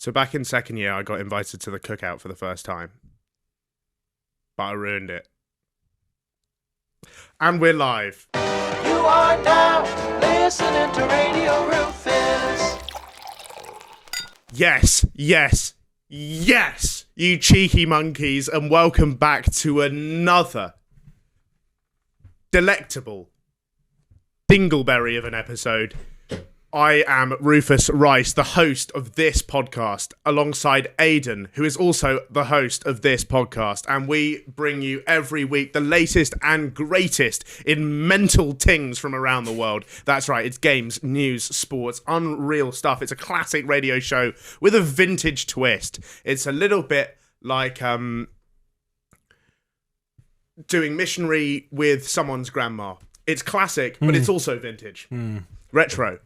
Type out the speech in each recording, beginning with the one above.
So back in second year, I got invited to the cookout for the first time. But I ruined it. And we're live. You are now listening to Radio Rufus. Yes, yes, yes, you cheeky monkeys, and welcome back to another delectable dingleberry of an episode. I am Rufus Rice, the host of this podcast, alongside Aidan, who is also the host of this podcast. And we bring you every week the latest and greatest in mental things from around the world. That's right, it's games, news, sports, unreal stuff. It's a classic radio show with a vintage twist. It's a little bit like doing missionary with someone's grandma. It's classic, but it's also vintage. Retro.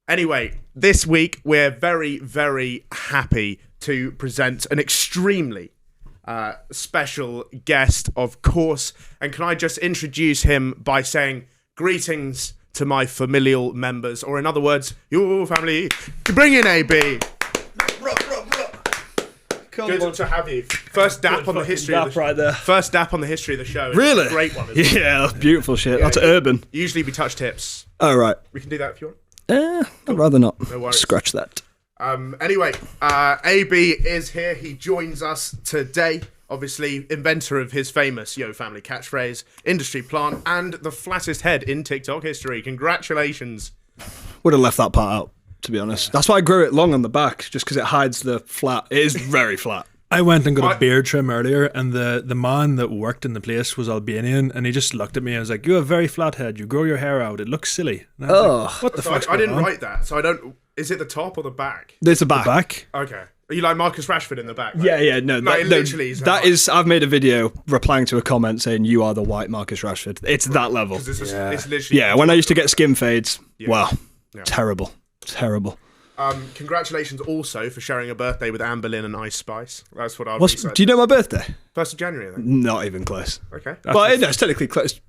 Anyway, this week we're very, very happy to present an extremely special guest, of course. And can I just introduce him by saying greetings to my familial members, or in other words, your family. Bring in AB. Good to have you. First dap on the history of the show. Right there. First dap on the history of the show. Really? Great one. Isn't it? Yeah, that's beautiful shit. That's urban. Usually we touch tips. Oh, right. We can do that if you want. I'd rather not. No worries. Scratch that. Anyway, AB is here. He joins us today. Obviously, inventor of his famous Yo Family catchphrase, industry plant, and the flattest head in TikTok history. Congratulations. Would have left that part out, to be honest. That's why I grew it long on the back, just because it hides the flat. It is very flat. I went and got a beard trim earlier, and the man that worked in the place was Albanian, and he just looked at me and was like, "You have a very flat head. You grow your hair out. It looks silly." And I was like, what the fuck? I didn't write that, so I don't. Is it the top or the back? There's a back. The back? Okay. Are you like Marcus Rashford in the back? Right? Yeah, no. It literally is. That is. I've made a video replying to a comment saying you are the white Marcus Rashford. It's that level. It's literally. Yeah, when I used to get skin fades, wow, Yeah. terrible. Congratulations also for sharing a birthday with Anne Boleyn and Ice Spice. That's what I've Do you know my birthday? 1st of January, I think. Not even close. Okay. But it's technically close.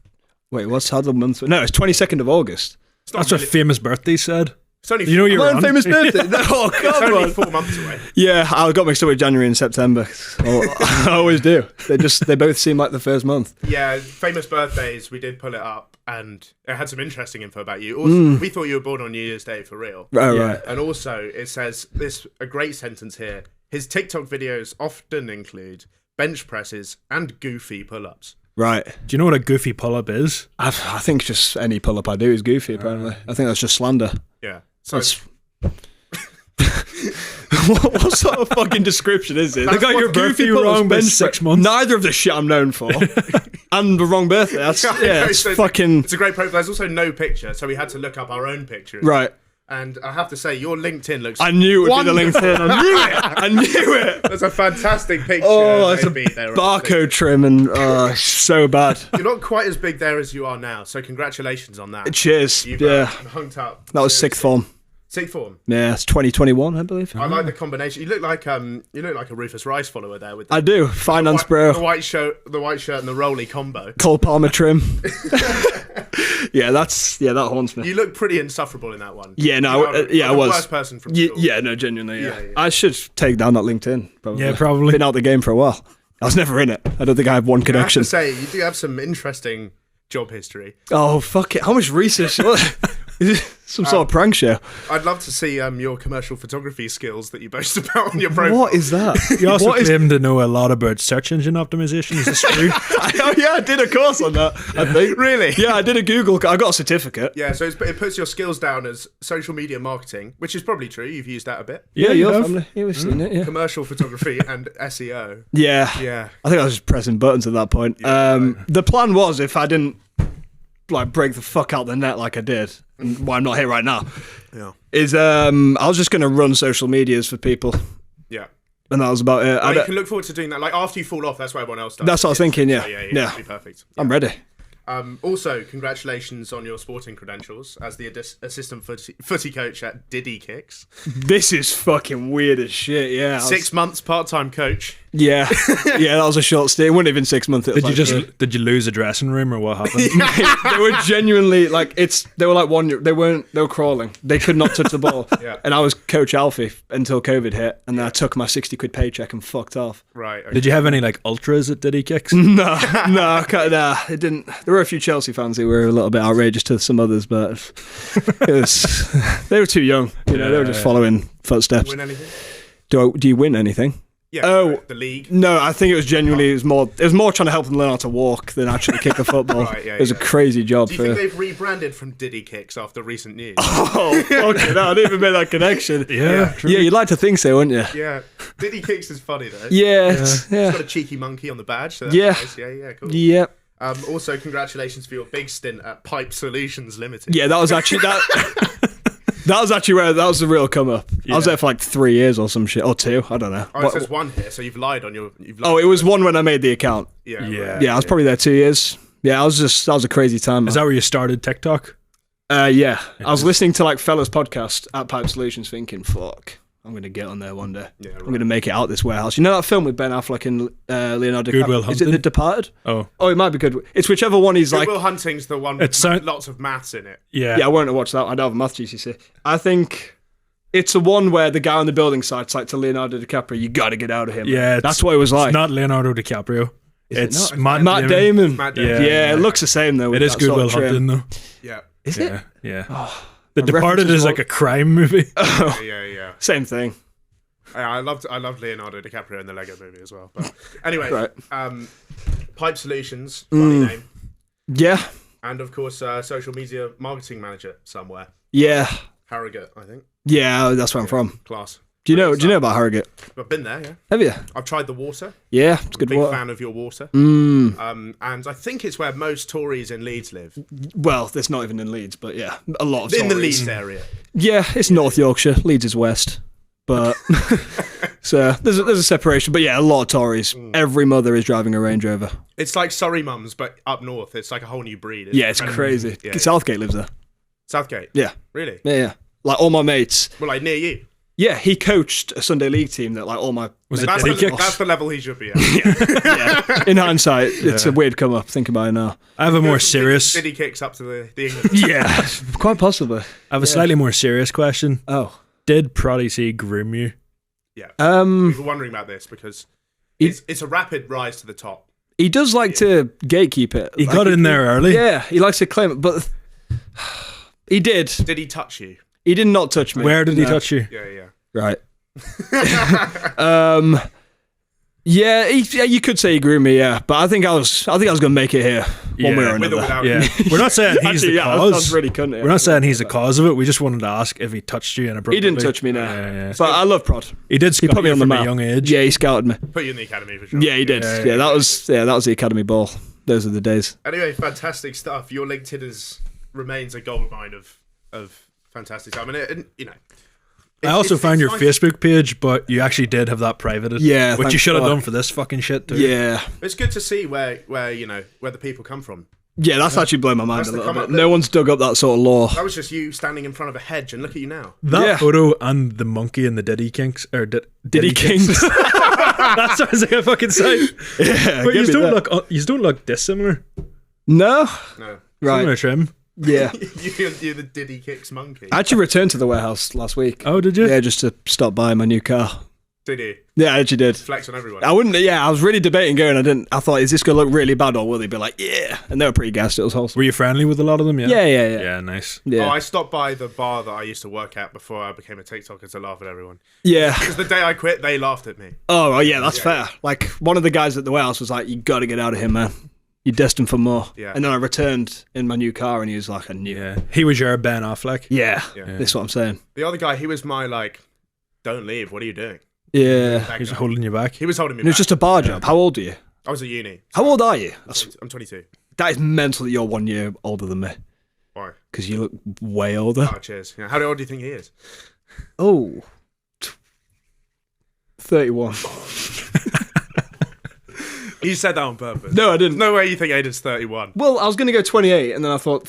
Wait, what's how the month? No, it's 22nd of August. That's what famous birthday said. It's only You know you're My own on. famous birthday. No, oh, it's come only on. 4 months away. Yeah, I got mixed up with January and September. I always do. They both seem like the first month. Yeah, famous birthdays, we did pull it up, and it had some interesting info about you. Also, we thought you were born on New Year's Day, for real. Oh, right. And also, it says, a great sentence here, his TikTok videos often include bench presses and goofy pull-ups. Right. Do you know what a goofy pull-up is? I think just any pull-up I do is goofy, apparently. I think that's just slander. Yeah. So That's... what sort of fucking description is it? They got your birthday wrong by 6 months. Neither of the shit I'm known for. And the wrong birthday. That's, it's fucking... It's a great profile. There's also no picture, so we had to look up our own pictures. Right. And I have to say, your LinkedIn looks I knew it would be the wonderful. LinkedIn. I knew it. That's a fantastic picture. Oh, it's a maybe there, barcode trim and so bad. You're not quite as big there as you are now, so congratulations on that. Cheers. You've That hung up. was sixth form. Sixth form. Yeah, it's 2021, I believe. I like the combination. You look like a Rufus Rice follower there with the, I do. Finance the bro. white shirt and the rolly combo. Cole Palmer trim. Yeah, that haunts me. You look pretty insufferable in that one. Yeah, no, I the was. worst person from school. Yeah, no, genuinely, yeah. Yeah. I should take down that LinkedIn, probably. Yeah, probably. Been out the game for a while. I was never in it. I don't think I have one I have connection. to say, you do have some interesting job history. Oh, fuck it. How much research? Is it some sort of prank show? I'd love to see your commercial photography skills that you boast about on your profile. What is that? You also What is- claim to know a lot about search engine optimization. Is this true? I did a course on that, I think. Really? Yeah, I did a Google. I got a certificate. Yeah, so it puts your skills down as social media marketing, which is probably true. You've used that a bit. Yeah, you your have. family. You've seen it, yeah. Commercial photography and SEO. Yeah. Yeah. I think I was just pressing buttons at that point. The plan was, if I didn't break the fuck out the net like I did, and why I'm not here right now, is I was just going to run social medias for people, Yeah. and that was about it. Well, you can look forward to doing that. Like, after you fall off, that's what everyone else does. That's what I was thinking, yeah. Yeah. Yeah. It'd be perfect. I'm ready. Also, congratulations on your sporting credentials as the assistant footy coach at Diddy Kicks. This is fucking weird as shit, yeah. 6 months part-time coach. Yeah, that was a short stay. It wouldn't have been 6 months. Did you lose a dressing room or what happened? They were genuinely like they were like 1 year. They were crawling. They could not touch the ball. And I was Coach Alfie until COVID hit, and then I took my 60 quid paycheck and fucked off. Right. Okay. Did you have any like ultras at Diddy Kicks? No, it didn't. There were a few Chelsea fans who were a little bit outrageous to some others, but they were too young. They were just following footsteps. Win anything? Do you win anything? Yeah. The league. No, I think it was genuinely. It was more trying to help them learn how to walk than actually kick a football. Right, it was a crazy job. Do you think they've rebranded from Diddy Kicks after recent news? Oh, okay, no, I didn't even make that connection. Yeah, yeah, you'd like to think so, wouldn't you? Yeah, Diddy Kicks is funny though. Yeah. It's got a cheeky monkey on the badge. So that's nice. Yeah, cool. Yeah. Also, congratulations for your big stint at Pipe Solutions Limited. Yeah, that was actually that. That was actually where that was the real come up. I was there for like 3 years or some shit, or 2. I don't know. Oh, it says 1 here, so you've lied on your. It was 1 when I made the account. Yeah. I was probably there 2 years. Yeah, that was a crazy time. Man. Is that where you started TikTok? Yeah. I was listening to like Fella's podcast at Pipe Solutions, thinking, "Fuck, I'm gonna get on there one day. Yeah, right. I'm gonna make it out this warehouse." You know that film with Ben Affleck and Leonardo Good Will DiCaprio? Is it Hunting? The Departed? Oh, it might be good. It's whichever one he's like. Good Will Hunting's the one with lots of maths in it. yeah. Yeah, I won't watch that. I don't have a math GCSE. I think it's the one where the guy on the building site's like to Leonardo DiCaprio, "You got to get out of here." Man. Yeah, that's what it was like. It's not Leonardo DiCaprio. It's Matt Matt Damon. Matt Damon. Yeah, it looks the same though. It is Good Will Hunting though. Yeah. Is it? Yeah. Oh, The Departed is like a crime movie. Yeah. Same thing. I loved Leonardo DiCaprio in the Lego Movie as well. But anyway, Right. Pipe Solutions, funny name, Yeah. and of course, social media marketing manager somewhere. Yeah. Harrogate, I think. Yeah, that's where I'm from. Class. Do you know about Harrogate? I've been there. Yeah. Have you? I've tried the water. Yeah, it's good Big water. fan of your water. Mm. And I think it's where most Tories in Leeds live. Well, it's not even in Leeds, but yeah, a lot of In the Tories. Leeds area. Yeah, it's North Yorkshire. Leeds is west, but so there's a separation. But yeah, a lot of Tories. Every mother is driving a Range Rover. It's like Surrey mums, but up north. It's like a whole new breed. Yeah, it's crazy. Yeah. Southgate lives there. Southgate. Yeah, Really? yeah. Like all my mates. Well, like near you. Yeah, he coached a Sunday league team that like all my. Was it That's Diddy the, Kicks? that's the level he should be at. Yeah. In hindsight, it's a weird come up. Think about it now. I have a more serious. Diddy Kicks up to the England. Yeah, quite possibly. I have a slightly more serious question. Oh, Did Proddy C groom you? Yeah. um, People wondering about this because it's a rapid rise to the top. he does like to gatekeep it. He Like, got in there early. Yeah, he likes to claim it, but he did. Did he touch you? He did not touch me. Where did he No. touch you? Yeah. Right. Yeah, you could say he grew me. Yeah, but I think I was gonna make it here one way or With or another. without Yeah. you. We're not saying he's Actually, the yeah, cause. that's really cunning. We're not saying he's the cause of it. We just wanted to ask if he touched you inappropriately. He didn't touch me now. Yeah. But I love Prod. He did He scout put me you on the from map. a young age. Yeah, he scouted me. Put you in the academy for sure. Yeah, he did. Yeah, that was the academy ball. Those are the days. Anyway, fantastic stuff. Your LinkedIn remains a goldmine of fantastic stuff. I I found your nice. Facebook page, but you actually did have that privated. Yeah, which you thanks should have God. done for this fucking shit too. Yeah. It's good to see where the people come from. Yeah, that's actually blown my mind That's a the little come bit. up No one's dug up that sort of lore. That was just you standing in front of a hedge, and look at you now. That Yeah. photo and the monkey and the Diddy Kinks or Diddy Kings. That sounds like a fucking sight. Yeah, But give me that. you don't look dissimilar. No. No, Right. Similar trim. Yeah. you're the Diddy Kicks monkey. I actually returned to the warehouse last week. Oh, did you? Yeah, just to stop by my new car. Did he Yeah, I actually did. flex on everyone? I wouldn't. Yeah, I was really debating going. I thought, is this gonna look really bad or will they be like, yeah? And they were pretty gassed. It was wholesome. Were you friendly with a lot of them? Yeah, yeah. Yeah, nice. Yeah. Oh, I stopped by the bar that I used to work at before I became a TikToker to laugh at everyone. Yeah. Because the day I quit, they laughed at me. Oh, well, yeah, that's fair. Like, one of the guys at the warehouse was like, you got to get out of here, man. You're destined for more. Yeah. And then I returned in my new car and he was like, I knew. Yeah, he was your Ben Affleck. Yeah. Yeah. That's what I'm saying. The other guy, he was my don't leave. What are you doing? Yeah. That He was guy. holding you back. He was holding me And it was back. just a bar job. How old are you? I was at uni. How old are you? I'm 22. That is mental that you're 1 year older than me. Why? Because you look way older. Oh, cheers. Yeah. How old do you think he is? Oh. 31. You said that on purpose. No, I didn't. No way you think Aidan's 31. Well, I was going to go 28 and then I thought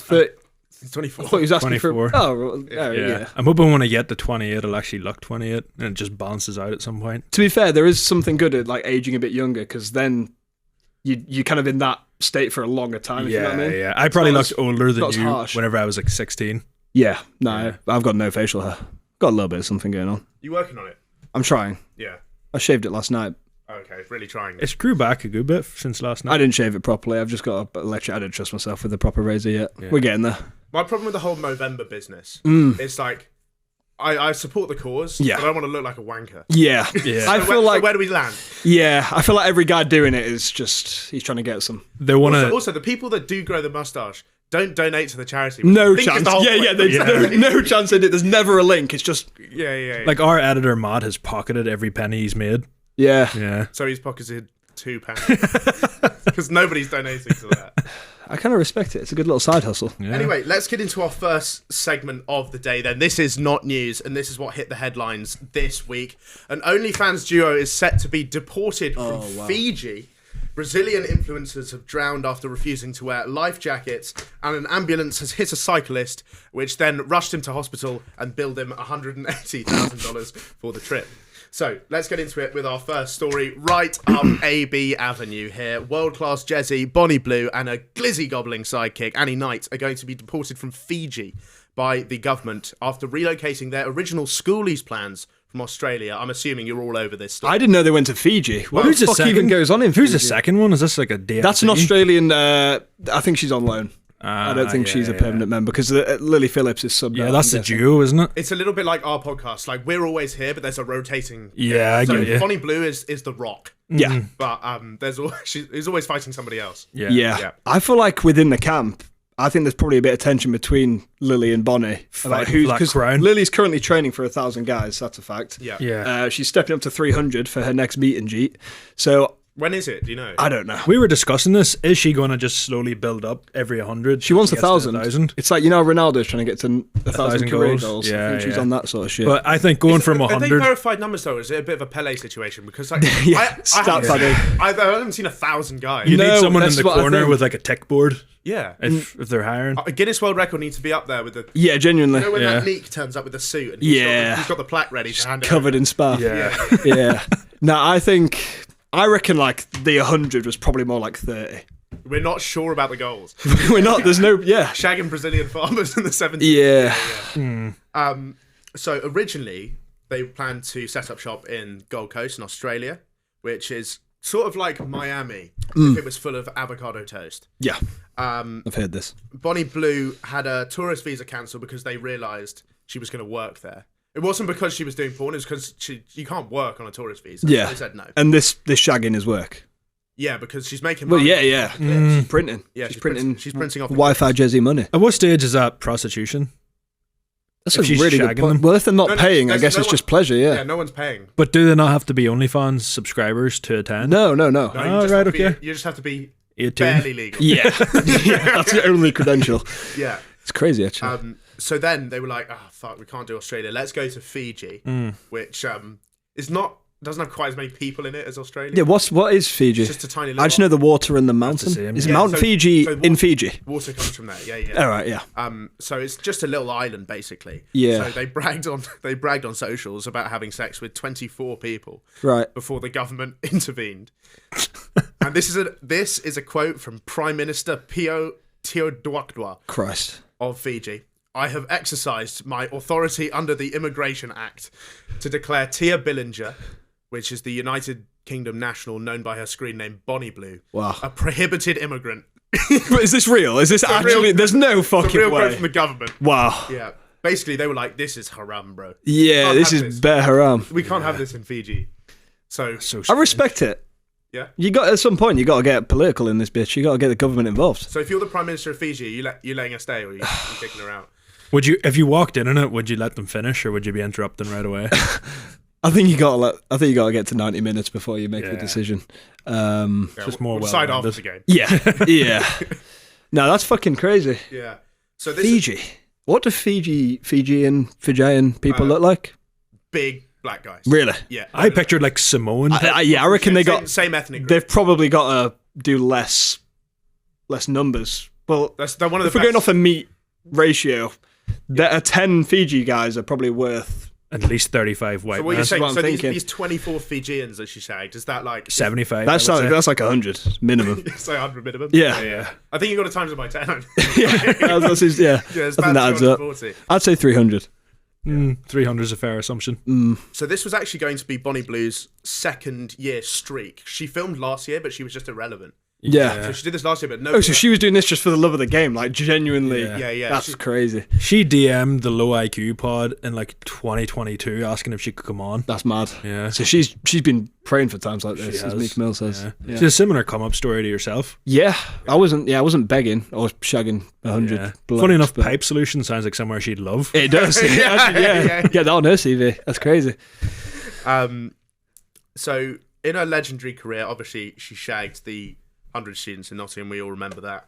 He's 24. I thought he was asking 24. for. Oh, well, Yeah. I'm hoping when I get to 28, it'll actually look 28 and it just balances out at some point. To be fair, there is something good at like aging a bit younger because then you're kind of in that state for a longer time. If you know what I mean? Yeah. I probably looked older than you harsh. whenever I was like 16. Yeah. No, I've got no facial hair. Got a little bit of something going on. You working on it? I'm trying. Yeah. I shaved it last night. Okay, really trying. It's grew back a good bit since last night. I didn't shave it properly. I've just got a lecture. I don't trust myself with the proper razor yet. Yeah. We're getting there. My problem with the whole Movember business is like, I support the cause, Yeah. but I don't want to look like a wanker. Yeah. Yeah. I feel like where do we land? Yeah, I feel like every guy doing it is just he's trying to get some. They want to. Also, the people that do grow the mustache don't donate to the charity. No I think it's chance. the whole Yeah, point. there's no chance in it. There's never a link. It's just Yeah. Like our editor Matt has pocketed every penny he's made. yeah. Yeah. So he's pocketed £2 because nobody's donating to that. I kind of respect it. It's a good little side hustle. Yeah. Anyway, let's get into our first segment of the day then. This is not news, and this is what hit the headlines this week. An OnlyFans duo is set to be deported from Fiji. Brazilian influencers have drowned after refusing to wear life jackets, and an ambulance has hit a cyclist, which then rushed him to hospital and billed him $180,000 for the trip. So, let's get into it with our first story. Right up AB Avenue here. World-class Jezzy, Bonnie Blue, and a glizzy-gobbling sidekick, Annie Knight, are going to be deported from Fiji by the government after relocating their original schoolies plans from Australia. I'm assuming you're all over this story. I didn't know they went to Fiji. What Who's the the fuck second? even goes on in Fiji? Who's the second one? Is this like a DLC? That's an Australian. I think she's on loan. I don't think she's a permanent member because Lily Phillips is subbed. Yeah, out, that's I'm the guessing. duo, isn't it? It's a little bit like our podcast. Like, we're always here, but there's a rotating... Yeah, I so get you. Bonnie Blue is the Rock. Yeah. But he's always fighting somebody else. Yeah. Yeah. I feel like within the camp, I think there's probably a bit of tension between Lily and Bonnie about Fighting who's for that because crown. Lily's currently training for 1,000 guys. That's a fact. Yeah. Yeah. She's stepping up to 300 for her next meet and jeet. So When is it? Do you know? I don't know. We were discussing this. Is she going to just slowly build up every 100? She wants till gets to 1,000. It's like, you know, Ronaldo's trying to get to 1,000 career goals. goals. Yeah, I think she's yeah. on that sort of shit. But I think going from Are they 100. verified numbers though? Or is it a bit of a Pele situation? Because like, Yeah, I stats adding. haven't seen 1,000 guys. You No, need someone in that's the what I corner think. with like a tick board Yeah. if they're hiring. A Guinness World Record needs to be up there with the. Yeah, genuinely. You know when Yeah. that Neek turns up with the suit and Yeah. he's got the plaque ready to hand it Covered over. in spa. Yeah. Yeah. No, I reckon like the 100 was probably more like 30. We're not sure about the goals. We're not, there's no, yeah. Shagging Brazilian farmers in the 70s. Yeah. So originally they planned to set up shop in Gold Coast in Australia, which is sort of like Miami if it was full of avocado toast. Yeah. I've heard this. Bonnie Blue had a tourist visa cancelled because they realised she was going to work there. It wasn't because she was doing porn, it was because you can't work on a tourist visa. Yeah. They said no. And this shagging is work. Yeah, because she's making Well, money. yeah. She's printing. Yeah, she's printing. She's printing off the Wi-Fi Jezzy money. At what stage is that prostitution? That's If a she's really good shagging point. them. Well, if they're not No, no, paying, I there's guess no it's one- just pleasure, Yeah, yeah. no one's paying. But do they not have to be OnlyFans subscribers to attend? No. No, you Oh, just right, have to be- okay. you just have to be 18. barely legal. Yeah. That's the only credential. Yeah. It's crazy, actually. So then they were like, oh, fuck, we can't do Australia. Let's go to Fiji, which doesn't have quite as many people in it as Australia. Yeah, what is Fiji? It's just a tiny little I just know the water and the mountain. same, Is yeah. Mount So- Fiji so in Fiji? water comes from there. Yeah. All right, yeah. So it's just a little island, basically. Yeah. So they bragged on socials about having sex with 24 people Right. before the government intervened. And this is a quote from Prime Minister Pio Teodoro Christ. of Fiji. I have exercised my authority under the Immigration Act to declare Tia Billinger, which is the United Kingdom national known by her screen name Bonnie Blue, Wow. a prohibited immigrant. But is this real? Is this actually? real- There's no It's a fucking real quote way. from the government. Wow. Yeah. Basically, they were like, this is haram, bro. Yeah, Can't this have is this. bare haram. We can't have this in Fiji. So I respect it. yeah. You got at some point you got to get political in this bitch. You got to get the government involved. So if you're the Prime Minister of Fiji, you letting her stay or you kicking her out? Would you, if you walked in on it, would you let them finish or would you be interrupting right away? I think you got to get to 90 minutes before you make the Yeah. decision. Yeah, just more we'll decide after well-rounded. the game. Yeah. No, that's fucking crazy. Yeah. So this is Fiji. What do Fijian people look like? big black guys. Really? Yeah. I pictured like Samoan. I reckon they got. same ethnic group. They've probably got to do less numbers. Well, They're one of the if we're going best. off a meat ratio, a 10 Fiji guys are probably worth at least 35 white So what men. you're saying? what I'm So thinking. these 24 Fijians that she shagged, is that like 75. that's I would say. that's like 100 minimum. it's like 100 minimum? Yeah. Yeah. I think you got to times it by 10. That's his, yeah. Yeah, it's I think about that adds up. 240. I'd say 300. 300 is a fair assumption. So this was actually going to be Bonnie Blue's second year streak. She filmed last year, but she was just irrelevant. Yeah. So she did this last year, but no. Oh, so she was doing this just for the love of the game, like genuinely. Yeah. Yeah. That's She- crazy. She DM'd the Low IQ pod in like 2022 asking if she could come on. That's mad. Yeah. So she's been praying for times like this, She as has. Meek Mill says. Yeah. It's a similar come up story to yourself. Yeah, I wasn't begging. I was shagging 100. Yeah. blokes, Funny enough, but- Pipe Solution sounds like somewhere she'd love. It does. Actually, yeah. Get that on her CV. That's crazy. So in her legendary career, obviously she shagged the 100 students in Nottingham. We all remember that.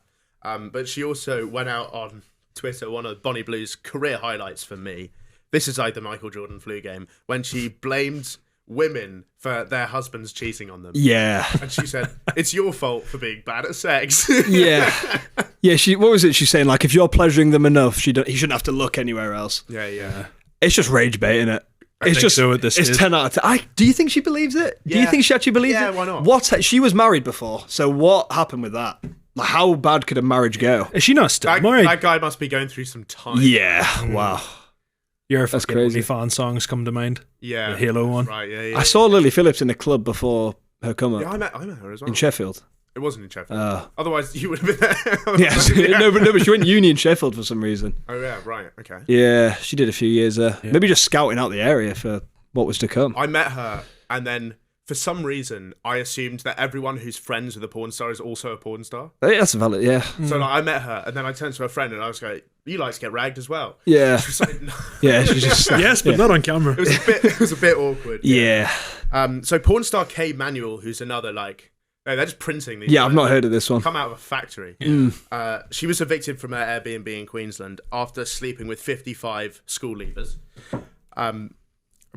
But she also went out on Twitter, one of Bonnie Blue's career highlights for me. This is like the Michael Jordan flu game, when she blamed women for their husbands cheating on them. Yeah. And she said, it's your fault for being bad at sex. Yeah. Yeah, what was it she's saying? Like, if you're pleasuring them enough, he shouldn't have to look anywhere else. Yeah. It's just rage bait, isn't it? It's think just so at this it's stage. 10 out of 10. Do you think she believes it? Do you Yeah. think she actually believes Yeah, it? why not? She was married before, so what happened with that? Like, how bad could a marriage go? Is she not still That, married? that guy must be going through some time. Yeah, wow. Your That's fucking crazy. OnlyFans songs come to mind. Yeah. The Halo one. Right, yeah. I saw Lily Phillips in a club before her come up Yeah, I met her as well. in Sheffield. It wasn't in Sheffield. Oh. Otherwise, you would have been there. Yeah, no, but she went uni in Sheffield for some reason. Oh, yeah, right, okay. Yeah, she did a few years there. Maybe just scouting out the area for what was to come. I met her, and then for some reason, I assumed that everyone who's friends with a porn star is also a porn star. That's valid, yeah. So like, I met her, and then I turned to her friend, and I was like, "You like to get ragged as well?" Yeah. She was like, "No." Yeah, she's just... Yes, but not on camera. It was a bit awkward. Yeah. So porn star Kay Manuel, who's another like, they're just printing these. Yeah, I've not heard of this one. Come out of a factory. She was evicted from her Airbnb in Queensland after sleeping with 55 school leavers.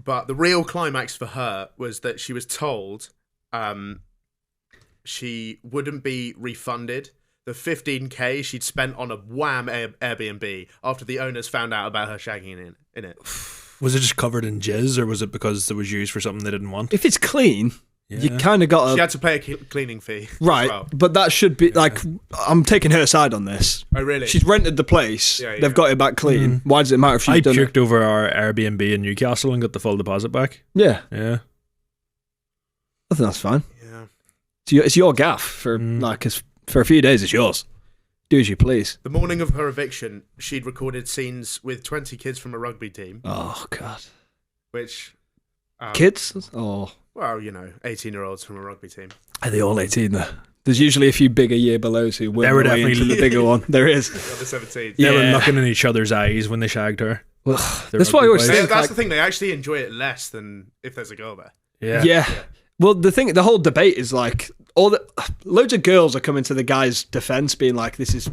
But the real climax for her was that she was told she wouldn't be refunded the $15,000 she'd spent on a wham Airbnb after the owners found out about her shagging in it. Was it just covered in jizz, or was it because it was used for something they didn't want? If it's clean, you kind of got She to... had to pay a cleaning fee. Right, As well. but that should be, like, I'm taking her side on this. Oh, really? She's rented the place. Yeah. They've got it back clean. Why does it matter if she's I done it? puked over our Airbnb in Newcastle and got the full deposit back. Yeah, Yeah. I think that's fine. Yeah. It's your gaff for for a few days. It's yours. Do as you please. The morning of her eviction, she'd recorded scenes with 20 kids from a rugby team, Oh God, which... kids? Oh, Well, 18-year-olds from a rugby team. are they all 18 there? There's usually a few bigger year belows who There were were definitely definitely- into the bigger one. There is. Under 17. They were Yeah. looking in each other's eyes when they shagged her. Well, The that's what I rugby always boys. think. That's like- the thing. They actually enjoy it less than if there's a girl there. Yeah. Well, the whole debate is like loads of girls are coming to the guy's defense, being like, "This is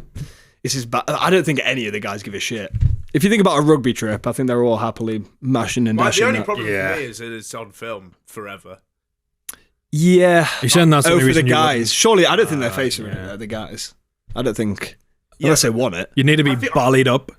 bad." I don't think any of the guys give a shit. If you think about a rugby trip, I think they're all happily mashing and The dashing. only that. problem Yeah. for me is that it's on film forever. Yeah, You're saying that's the only for the reason you guys. wouldn't- Surely, I don't think they're facing yeah. it. The guys, I don't think unless they want it. You need to be I feel- bollied up.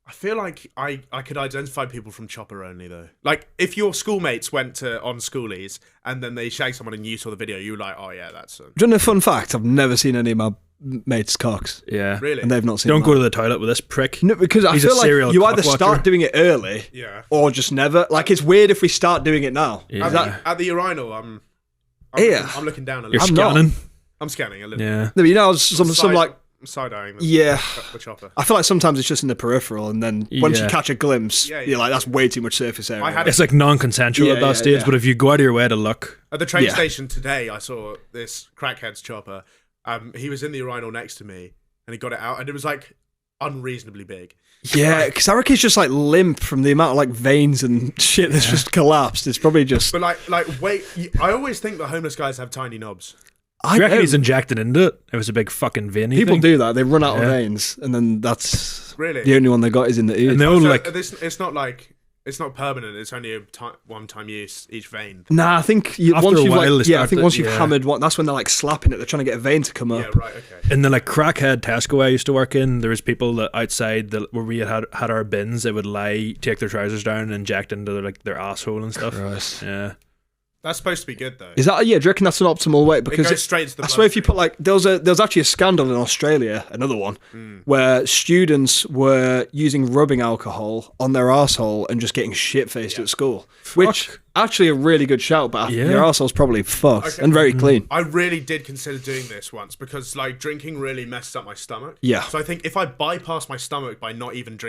I feel like I could identify people from Chopper only though. Like if your schoolmates went to on schoolies and then they shagged someone and you saw the video, you were like, oh yeah, that's Do you know a fun fact? I've never seen any of my mates' cocks, Yeah. really. and they've not seen. Don't mine. go to the toilet with this prick. No, because I He's a feel like serial you either cock start watcher. doing it early, Yeah. or just never. Like it's weird if we start doing it now. Yeah. Is that- At the urinal, I'm Yeah. I'm looking down a You're little. I'm not. scanning. I'm scanning a little. Yeah. No, but you know, some like I'm side-eyeing yeah. the Chopper. I feel like sometimes it's just in the peripheral, and then once you Yeah. catch a glimpse, Yeah, yeah. you're like, that's way too much surface area. I had It's like non-consensual Yeah, at that yeah, stage, yeah. but if you go out of your way to look, At the train Yeah. station today, I saw this crackhead's Chopper. He was in the urinal next to me, and he got it out, and it was like unreasonably big. Yeah, because I reckon it's just like limp from the amount of like veins and shit that's just collapsed. It's probably just. But wait, I always think that homeless guys have tiny knobs. I do you reckon don't- he's injected into it? It was a big fucking veiny people thing. do that. They run out of Yeah. veins, and then that's Really? the only one they got is in the ear. And they all So like, it's not like It's not permanent. It's only a one-time use each vein. Nah, I think once you've hammered one, that's when they're like slapping it. They're trying to get a vein to come up. Yeah, right. Okay. In the like crackhead Tesco I used to work in, there was people that outside where we had our bins, they would take their trousers down and inject into their asshole and stuff. Christ. Yeah. That's supposed to be good though. Is that? Yeah, do you reckon that's an optimal way? Because it goes straight to the I swear, if you bloodstream. put there was actually a scandal in Australia, another one, where students were using rubbing alcohol on their arsehole and just getting shit faced at school. Which actually a really good shout, but your arsehole's probably fucked and very clean. I really did consider doing this once because like drinking really messed up my stomach. Yeah. So I think if I bypass my stomach by not even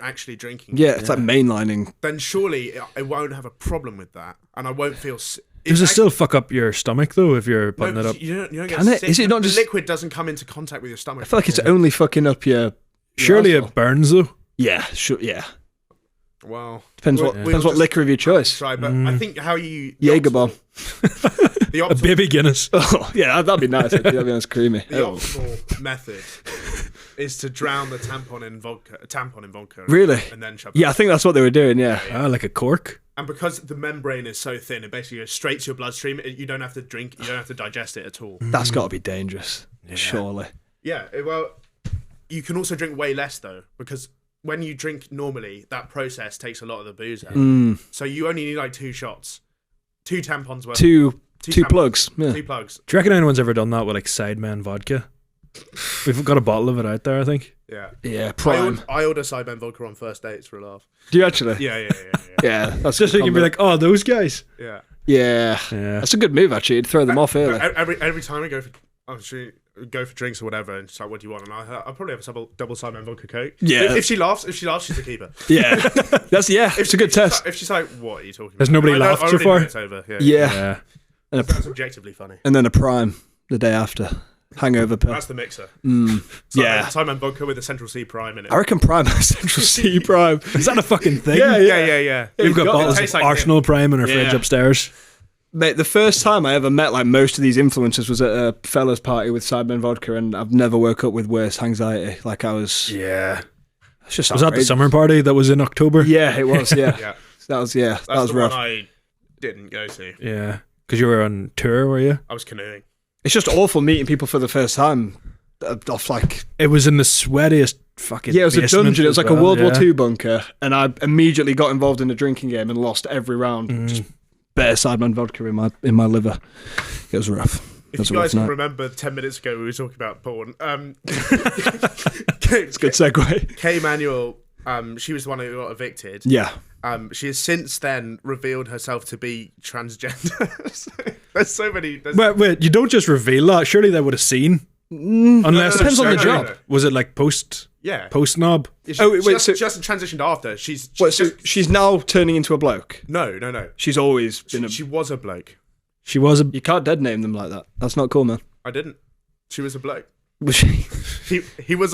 actually drinking, It's like mainlining. then surely I won't have a problem with that, and I won't feel. Does it still fuck up your stomach though if you're putting it up? You don't get Can it? sick. Is it not The just- liquid doesn't come into contact with your stomach? I feel like it's only fucking up your Surely arsehole. it burns though. Yeah, sure, yeah. Well, Depends we'll what just liquor of your choice. try, but I think how you Jaeger bomb. the A optimal, baby Guinness. Oh, yeah, that'd be nice. That'd be nice, creamy. the optimal method is to drown the tampon in vodka. Really? And then shove Yeah, I it. think that's what they were doing. Yeah. Like a cork. And because the membrane is so thin, it basically goes straight to your bloodstream. You don't have to drink. You don't have to digest it at all. That's got to be dangerous. Surely. Yeah. Well, you can also drink way less though, because when you drink normally, that process takes a lot of the booze out. So you only need like 2 shots, 2 tampons worth. Two tampons, plugs. Yeah. 2 plugs. Do you reckon anyone's ever done that with like Sideman vodka? We've got a bottle of it out there, I think. Yeah. Yeah, prime. I order Sidemen vodka on first dates for a laugh. Do you actually? Yeah. Yeah, that's Just so you can be like, oh, those guys. Yeah. yeah, Yeah. that's a good move actually. You'd throw them off early. Every time I go for drinks or whatever, and she's like, "What do you want?" And I'll probably have a double Sidemen vodka Coke. Yeah. If she laughs, she's a keeper. Yeah, it's a good test. If she's like, "What are you talking about?" Has nobody I know- laughed I so already far? know it's over. Yeah. Yeah. That's objectively funny. And then a prime the day after. Hangover pill. That's the mixer. Yeah. Sidemen vodka with a Central C prime in it. I reckon prime has Central C prime. Is that a fucking thing? Yeah. We've got got- bottles it of tastes like Arsenal Prime in our fridge Yeah. upstairs. Mate, the first time I ever met like most of these influencers was at a fella's party with Sidemen vodka, and I've never woke up with worse anxiety. Like I was. Yeah. It's just Was that the outrageous. summer party that was in October? Yeah, it was. Yeah, Yeah. that was That's that was the rough. one I didn't go to. Yeah. Because you were on tour, were you? I was canoeing. It's just awful meeting people for the first time. Off like It was in the sweatiest fucking it was a basement dungeon. It was as like a well, World War yeah. II bunker, and I immediately got involved in a drinking game and lost every round. Just better Sidemen vodka in my liver. It was rough. It If was you a rough guys can night. remember 10 minutes ago we were talking about porn. It's a good segue. Kay Manuel, she was the one who got evicted. Yeah. She has since then revealed herself to be transgender. There's so many. Wait, you don't just reveal that. Surely they would have seen. Unless no, Depends on the no, job. no. Was it like post Yeah. knob? She, Oh, wait, she, so- she hasn't transitioned after. She's Wait, so she's now turning into a bloke. no. She's always been a. She was a bloke. She was a You can't dead name them like that. That's not cool, man. I didn't. She was a bloke. Was she? He was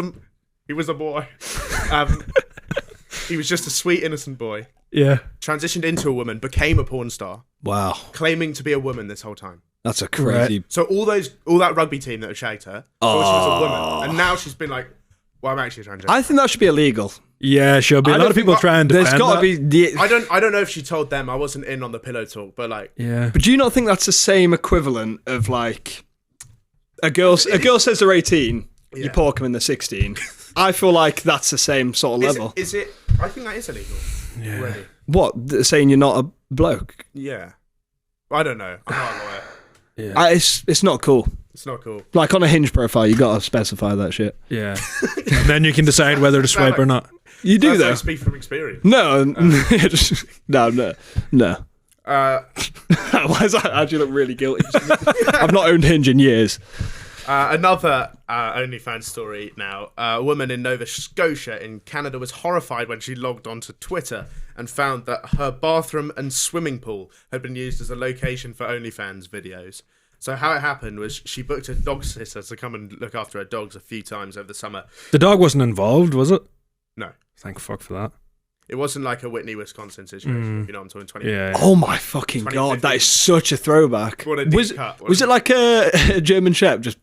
a boy. He was just a sweet innocent boy. yeah. Transitioned into a woman, became a porn star, Wow, claiming to be a woman this whole time. that's a crazy. So all that rugby team that had shagged her thought she was a woman, and now she's been like, "Well, I'm actually a transgender." I think that should be illegal. Yeah, sure. But I a don't lot of people think try and There's defend got to that. be. I don't know if she told them. I wasn't in on the pillow talk, but like, Yeah. But do you not think that's the same equivalent of like a girl says they're 18, you Yeah. pork them and they're 16? I feel like that's the same sort of level. is it? I think that is illegal. Yeah. Already. What? Saying you're not a bloke? Yeah. I don't know. I'm not a lawyer. Yeah. It's not cool. It's not cool. Like on a Hinge profile, you got to specify that shit. Yeah. And then you can decide whether to swipe or not. You do That's though. like speak from experience. No, no. Why does that actually look really guilty? I've not owned Hinge in years. Another OnlyFans story now. A woman in Nova Scotia in Canada was horrified when she logged onto Twitter and found that her bathroom and swimming pool had been used as a location for OnlyFans videos. So how it happened was she booked a dog sitter to come and look after her dogs a few times over the summer. The dog wasn't involved, was it? No. Thank fuck for that. It wasn't like a Whitney, Wisconsin situation. You know what I'm talking, 20. Yeah. Oh my fucking god, that is such a throwback. What a deep Was cut. was it like a German Shepherd just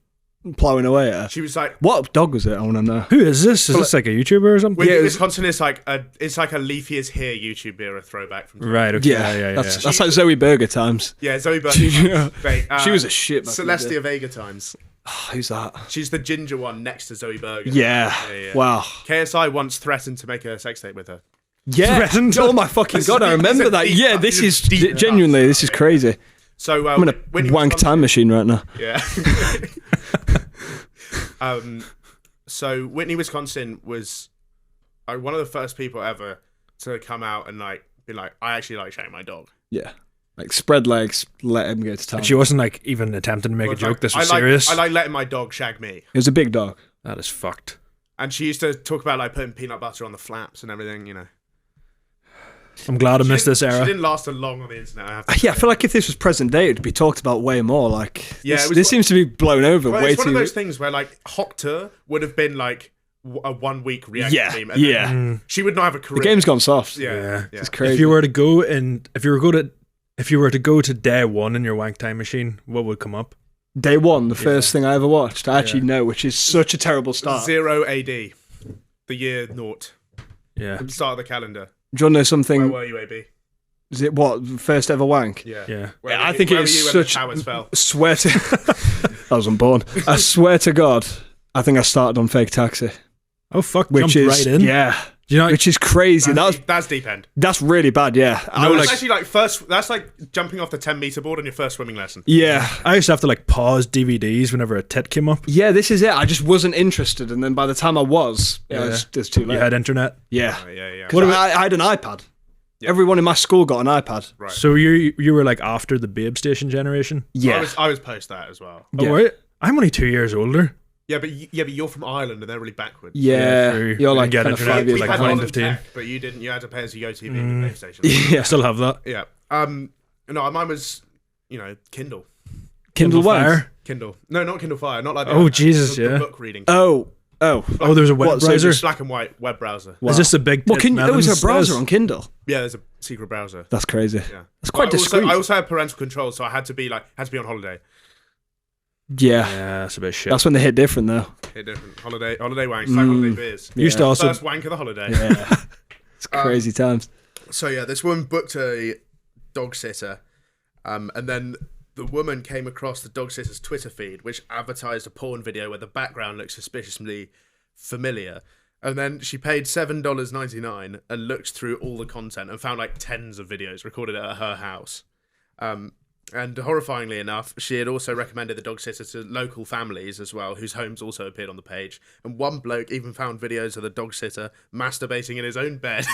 plowing away at her. She was like, What dog was it? I want to know. Who is this? Is this like a YouTuber or something? Whitney, Wisconsin is like a Leafy is Here YouTube era throwback from Right, okay. Yeah, that's like Zoe Berger times. Yeah, Zoe Burton. She was a shit. Celestia Vega times. Oh, who's that? She's the ginger one next to Zoe Berger. Yeah. Wow. KSI once threatened to make a sex tape with her. Yeah. Threatened? Oh my fucking god! I remember that. Yeah, this is genuinely this is crazy. So I'm in a wank time machine right now. Yeah. So Whitney, Wisconsin was one of the first people ever to come out and like be like, I actually like showing my dog. Yeah. Like spread legs, let him go to town. She wasn't like even attempting to make a joke. This was serious. I like letting my dog shag me. It was a big dog. That is fucked. And she used to talk about like putting peanut butter on the flaps and everything, you know. I'm glad I missed this era. She didn't last long on the internet. I feel like if this was present day, it'd be talked about way more. Like, this seems to be blown over way too. It's one of those things where like Hoctor would have been like a 1 week reaction team. And then she would not have a career. The game's gone soft. Yeah. It's crazy. If you were to go to day one in your wank time machine, what would come up? Day one, the first thing I ever watched. I actually know, which is such a terrible start. 0 AD, the year naught. Yeah. The start of the calendar. Do you want to know something? Where were you, AB? Is it what first ever wank? Yeah. I think it is such. Towers fell? Swear to. I was unborn. I swear to God, I think I started on Fake Taxi. Oh fuck! Which jumped is right in. yeah. You know, which is crazy. That's deep end. That's really bad. Yeah. That's actually like that's like jumping off the 10-meter board on your first swimming lesson. Yeah. I used to have to like pause DVDs whenever a tit came up. Yeah, this is it. I just wasn't interested, and then by the time I was, it's too late. You had internet. Yeah. Yeah. I had an iPad. Yeah. Everyone in my school got an iPad. Right. So you were like after the Babe Station generation. Yeah. I was post that as well. Oh, right. I'm only 2 years older. Yeah, but you're from Ireland and they're really backwards. Yeah, you're like kind of 5 years like behind. 15. But you didn't. You had to pay as a Yo TV and Babe Station. Yeah, I still have that. Yeah. No, mine was Kindle. Kindle Fire. Kindle. No, not Kindle Fire. Not like that. Oh Jesus, the book reading. Oh, there's a web browser. Black and white web browser. Wow. Is this a big? What there was a browser on Kindle. Yeah, there's a secret browser. That's crazy. Yeah, that's quite discreet. I also had parental control, so I had to be on holiday. Yeah, that's a bit shit. That's when they hit different, though. Hit different. Holiday wanks, like holiday beers. Used to also first wank of the holiday. Yeah, it's crazy times. So yeah, this woman booked a dog sitter, and then the woman came across the dog sitter's Twitter feed, which advertised a porn video where the background looked suspiciously familiar. And then she paid $7.99 and looked through all the content and found like tens of videos recorded at her house. And horrifyingly enough, she had also recommended the dog sitter to local families as well, whose homes also appeared on the page. And one bloke even found videos of the dog sitter masturbating in his own bed.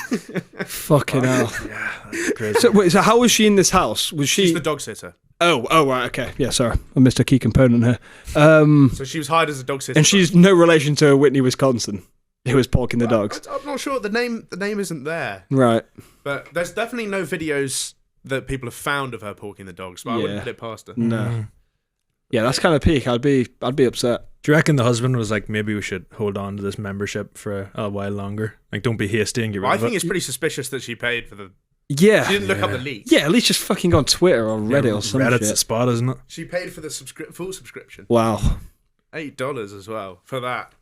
Fucking hell. Yeah, that's crazy. So how was she in this house? She's the dog sitter. Oh, right, okay. Yeah, sorry. I missed a key component here. So she was hired as a dog sitter. And she's no relation to Whitney, Wisconsin, who was porking the dogs. I'm not sure. The name isn't there. Right. But there's definitely no videos that people have found of her porking the dogs, but I wouldn't put it past her. No. Yeah, that's kind of peak. I'd be upset. Do you reckon the husband was like, maybe we should hold on to this membership for a while longer? Like, don't be hasty and get rid of it. I think it's pretty suspicious that she paid for the... Yeah. She didn't look up the leak. Yeah, at least just fucking go on Twitter or Reddit or something. Reddit's the spot, isn't it? She paid for the full subscription. Wow. $8 as well for that.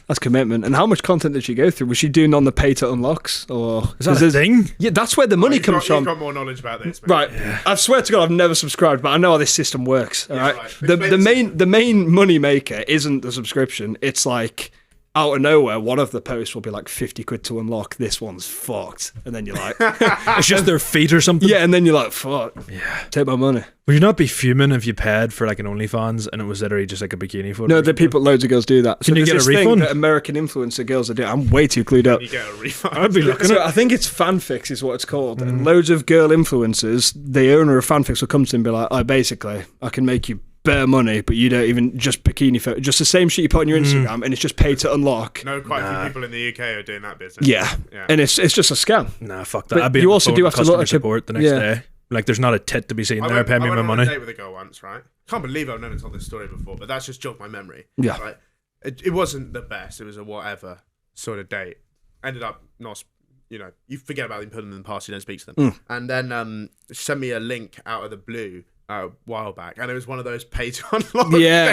That's commitment. And how much content did she go through? Was she doing on the pay to unlocks? Or is that a thing? Yeah, that's where the money comes from. You've got more knowledge about this, mate. Right. Yeah. I swear to God, I've never subscribed, but I know how this system works. All right. Right. The main money maker isn't the subscription. It's like out of nowhere, one of the posts will be like 50 quid to unlock. This one's fucked. And then you're like, it's just their feet or something. Yeah, and then you're like, fuck. Yeah. Take my money. Would you not be fuming if you paid for like an OnlyFans and it was literally just like a bikini photo? No, loads of girls do that. Can you get a refund? Thing that American influencer girls are doing. I'm way too clued up. You get a refund. I'd be looking at. I think it's fanfics is what it's called. And loads of girl influencers, the owner of fanfics will come to them and be like, basically, I can make you better money, but you don't even just bikini photo, just the same shit you put on your Instagram, and it's just paid to unlock. No, quite a few people in the UK are doing that business. Yeah. And it's just a scam. Nah, fuck that. But I'd be you also do have to look at support the next day. Like, there's not a tit to be seen there. Pay me my money. I went on a date with a girl once, right? Can't believe I've never told this story before, but that's just jogged my memory. Yeah. Right? It wasn't the best. It was a whatever sort of date. Ended up not, you forget about them, put them in the past, you don't speak to them. And then she sent me a link out of the blue a while back, and it was one of those pay to unlock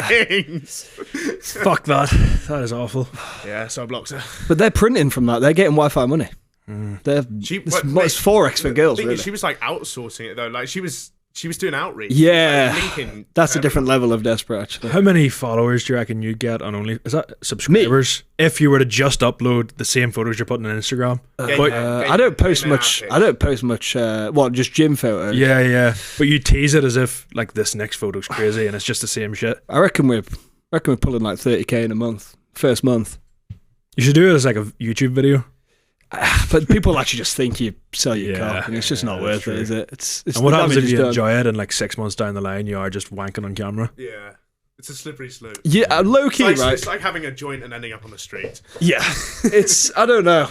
things. Fuck that. That is awful. Yeah, so I blocked her. But they're printing from that. They're getting Wi-Fi money. It's 4x for girls, really. She was like outsourcing it though. Like she was doing outreach. Yeah, like, linking that's a different level of desperate. Actually, how many followers do you reckon you'd get on Only? Is that subscribers? If you were to just upload the same photos you're putting on Instagram. I don't post much. I don't post much. What, just gym photos? Yeah. But you tease it as if like this next photo's crazy, and it's just the same shit. I reckon we're pulling like 30k in a month. First month. You should do it as like a YouTube video. But people actually just think you sell your cock, and it's just not worth it, is it? It's and what happens if you enjoy it and like 6 months down the line you are just wanking on camera? Yeah, it's a slippery slope. Yeah, low key, right? Right? It's like having a joint and ending up on the street. Yeah, I don't know.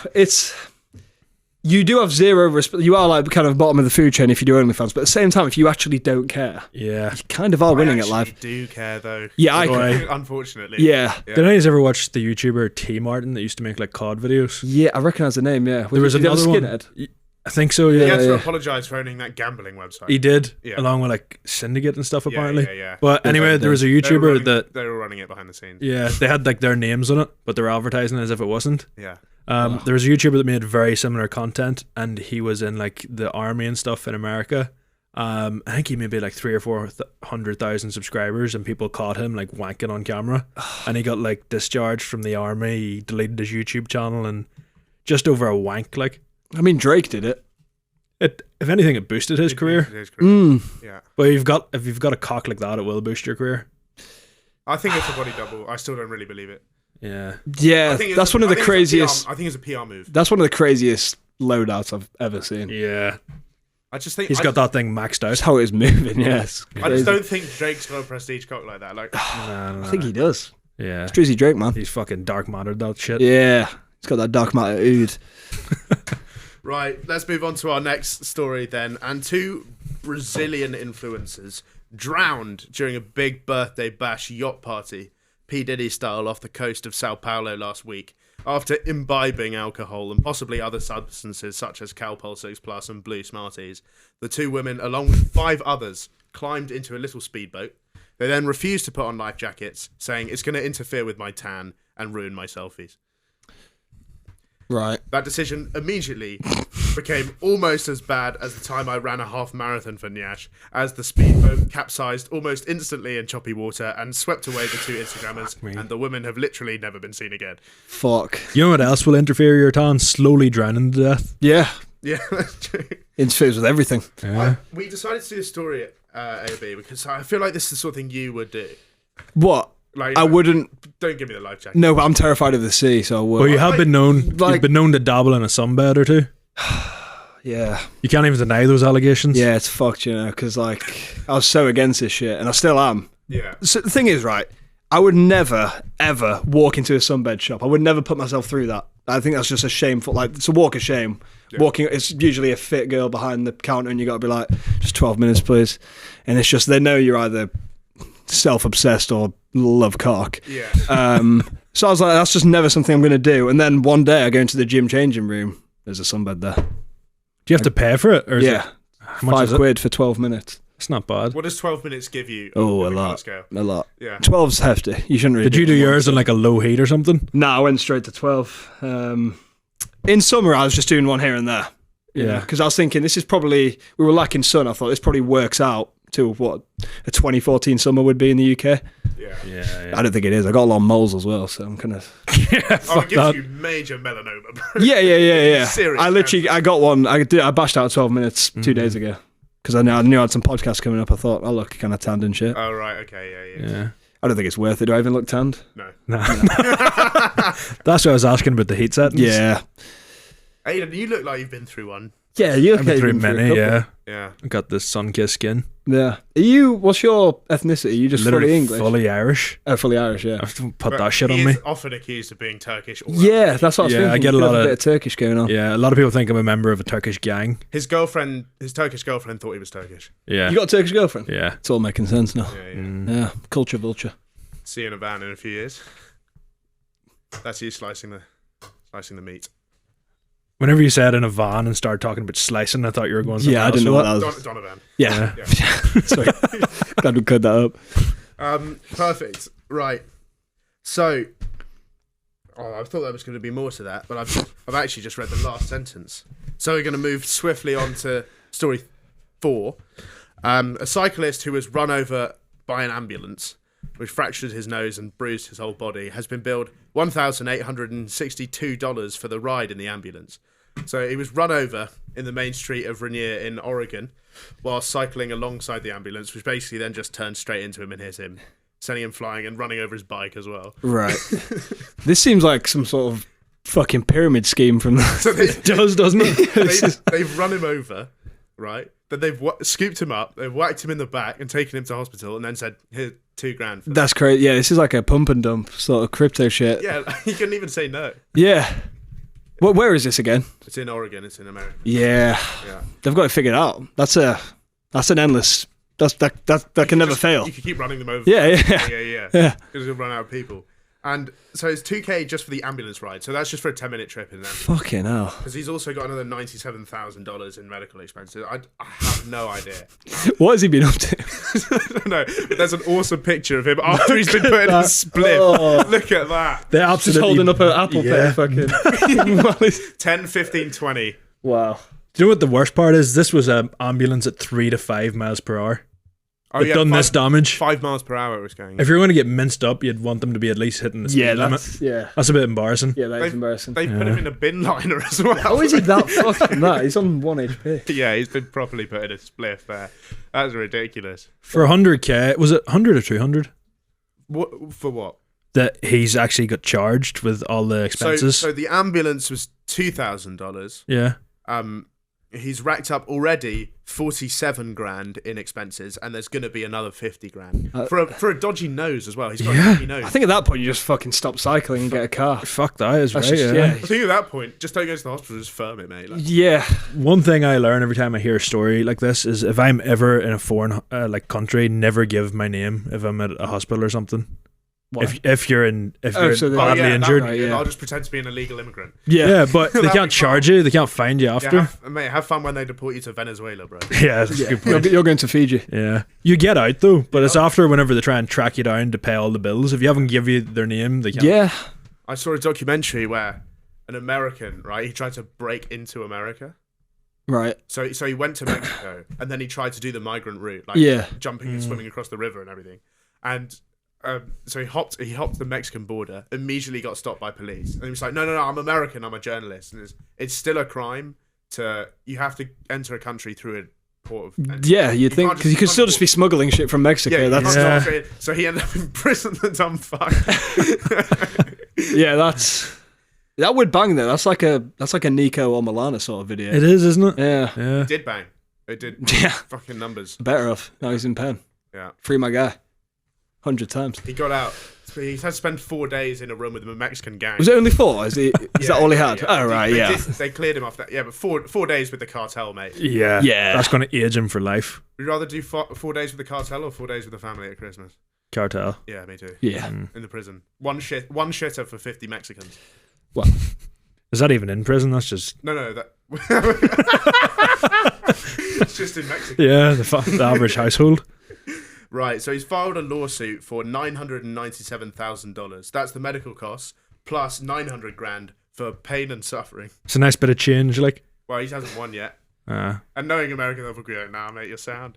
You do have zero respect. You are like kind of bottom of the food chain if you do OnlyFans, but at the same time, if you actually don't care, you kind of are winning at life. I do care though. Yeah, unfortunately. Yeah. Did any of you ever watch the YouTuber T Martin that used to make like COD videos? Yeah, I recognise the name. Yeah, There was another one. I think so. Yeah. He had to apologise for owning that gambling website. He did, along with like Syndicate and stuff apparently. Yeah. But anyway, there was a YouTuber they were running it behind the scenes. Yeah, they had like their names on it, but they were advertising it as if it wasn't. Yeah. There was a YouTuber that made very similar content, and he was in like the army and stuff in America. I think he maybe like 300,000 or 400,000 subscribers, and people caught him like wanking on camera, and he got like discharged from the army. He deleted his YouTube channel, and just over a wank. Like, I mean, Drake did it. If anything, it boosted his career. Yeah. But if you've got a cock like that, it will boost your career. I think it's a body double. I still don't really believe it. Yeah, that's one of the craziest. I think it's a PR move. That's one of the craziest loadouts I've ever seen. Yeah. I just think he's got that thing maxed out. That's how it is moving. Yes. I just don't think Drake's got a prestige cock like that. Like, I think he does. Yeah, it's Drizzy Drake, man. He's fucking dark mattered that shit. Yeah, he's got that dark matter ood. Right, let's move on to our next story then. And two Brazilian influencers drowned during a big birthday bash yacht party, P. Diddy style, off the coast of Sao Paulo last week, after imbibing alcohol and possibly other substances such as Calpol 6 Plus and Blue Smarties. The two women, along with 5 others, climbed into a little speedboat. They then refused to put on life jackets, saying it's going to interfere with my tan and ruin my selfies. Right. That decision immediately became almost as bad as the time I ran a half marathon for Nyash, as the speedboat capsized almost instantly in choppy water and swept away the 2 Instagrammers, and the women have literally never been seen again. Fuck. You know what else will interfere with your tan? Slowly drowning to death. Yeah. Yeah, that's true. Interferes with everything. Yeah. We decided to do this story at AB because I feel like this is the sort of thing you would do. What? Like, I wouldn't. Don't give me the life jacket. No, but I'm terrified of the sea, so I would. Well, you have been known. You've been known to dabble in a sunbed or two. Yeah. You can't even deny those allegations. Yeah, it's fucked, you know, because like I was so against this shit, and I still am. Yeah. So the thing is, right? I would never ever walk into a sunbed shop. I would never put myself through that. I think that's just a shameful. Like, it's a walk of shame. Yeah. Walking, it's usually a fit girl behind the counter, and you got to be like, just 12 minutes, please. And it's just they know you're either self-obsessed or love cock. Yeah. So I was like, that's just never something I'm going to do. And then one day I go into the gym changing room. There's a sunbed there. Do you have to pay for it? Or is yeah. £5 for 12 minutes. It's not bad. What does 12 minutes give you? Oh, a lot. Scale? A lot. Yeah. 12's hefty. You shouldn't really. Did you do yours on like a low heat or something? No, I went straight to 12. In summer, I was just doing one here and there. Yeah. Because I was thinking, this is probably, we were lacking sun. I thought this probably works out to what a 2014 summer would be in the UK. Yeah. I don't think it is. I got a lot of moles as well, so I'm kind of. Yeah, it gives you major melanoma, bro. Yeah. Serious. I got one. I bashed out 12 minutes 2 days ago because I knew I had some podcasts coming up. I thought, I look kind of tanned and shit. Oh right, okay, yeah. I don't think it's worth it. Do I even look tanned? No. That's what I was asking about the heat settings. Yeah. Aidan, you look like you've been through one. Yeah, you I've been through many. Yeah. Yeah. I got this sun-kissed skin. Yeah. What's your ethnicity? Are you just Literally fully English? Fully Irish. Oh, fully Irish, yeah. I have to put that shit He on me. is often accused of being Turkish. Yeah, that's what I was thinking. I get you a lot have of bit of Turkish going on. Yeah, a lot of people think I'm a member of a Turkish gang. His Turkish girlfriend thought he was Turkish. Yeah. You got a Turkish girlfriend? Yeah. It's all making sense now. Yeah. Culture vulture. See you in a van in a few years. That's you slicing the meat. Whenever you said in a van and started talking about slicing, I thought you were going somewhere Yeah, I else didn't know with what that was. Donovan. Yeah. Yeah. Sorry. Glad we cut that up. Perfect. Right. So, I thought there was going to be more to that, but I've actually just read the last sentence. So we're going to move swiftly on to story 4. A cyclist who was run over by an ambulance, which fractured his nose and bruised his whole body, has been billed $1,862 for the ride in the ambulance. So he was run over in the main street of Rainier in Oregon while cycling alongside the ambulance, which basically then just turned straight into him and hit him, sending him flying and running over his bike as well. Right. This seems like some sort of fucking pyramid scheme from So it does, doesn't it? they've run him over, right? Then they've scooped him up, they've whacked him in the back and taken him to hospital and then said, "Here, $2,000 for that." That's crazy. Yeah, this is like a pump and dump sort of crypto shit. Yeah, he couldn't even say no. Yeah. Where is this again? It's in Oregon, it's in America. Yeah. Yeah. They've got it figured out. That's an endless. That can never fail. You could keep running them over. Yeah. Yeah. Yeah. Because you'll run out of people. And so it's $2,000 just for the ambulance ride. So that's just for a 10-minute trip in an ambulance. Fucking hell. Because he's also got another $97,000 in medical expenses. I have no idea. What has he been up to? No, there's an awesome picture of him after he's been put in a split. Oh. Look at that. They're Just absolutely holding up an Apple Pay. Fucking. 10, 15, 20. Wow. Do you know what the worst part is? This was an ambulance at 3 to 5 miles per hour. Oh, They've done this damage. 5 miles per hour it was going. If you're going to get minced up, you'd want them to be at least hitting the speed limit. That's a bit embarrassing. Yeah, that is embarrassing. They put him in a bin liner as well. How is he that fucking that? He's on 1 HP. Yeah, he's been properly put in a spliff there. That's ridiculous. For 100k, was it 100 or 200? What for? What? That he's actually got charged with all the expenses. So the ambulance was $2,000. Yeah. He's racked up already $47,000 in expenses, and there's going to be another $50,000 for a dodgy nose as well. He's got a dodgy nose. I think at that point you just fucking stop cycling and get a car. Fuck that is That's right. just- Yeah. I think at that point, just don't go to the hospital, just firm it, mate. Like, Yeah. One thing I learn every time I hear a story like this is if I'm ever in a foreign country, never give my name if I'm at a hospital or something. Why? If you're so they- badly injured. Right, yeah. I'll just pretend to be an illegal immigrant. Yeah, but they That'd can't be charge fun. you. They can't find you after. Yeah, have fun when they deport you to Venezuela, bro. Yeah, that's a good point. You're going to Fiji. Yeah, you get out though, but it's after whenever they try and track you down to pay all the bills. If you haven't give you their name, they can't. Yeah. I saw a documentary where an American, right, he tried to break into America. Right. So he went to Mexico and then he tried to do the migrant route, like Yeah. jumping and swimming across the river and everything. And so he hopped the Mexican border, immediately got stopped by police, and he was like, no, I'm American, I'm a journalist, and it's still a crime you have to enter a country through a port of entry. Yeah, you'd think, because you could still just be smuggling shit from Mexico. Yeah, That's so he ended up in prison, the dumb fuck. Yeah, that would bang though. That's like a Nico or Milana sort of video. It is, isn't it? Yeah. Yeah. It did bang. It did. Yeah. Fucking numbers. Better off. Now he's in pen. Yeah. Free my guy. 100 times. He got out. He had to spend 4 days in a room with a Mexican gang. Was it only 4? Is that all he had? Yeah. Oh, right, They yeah. they cleared him off that. Yeah, but 4 days with the cartel, mate. Yeah. Yeah. That's going to age him for life. Would you rather do 4 days with the cartel or 4 days with the family at Christmas? Cartel. Yeah, me too. Yeah. In the prison. One shitter for 50 Mexicans. Well, Is that even in prison? That's just No, that. It's just in Mexico. yeah, the average household. Right, so he's filed a lawsuit for $997,000. That's the medical costs plus $900,000 for pain and suffering. It's a nice bit of change, like. Well, he hasn't won yet. Uh, And knowing America, they'll be like, nah, mate, you're sound.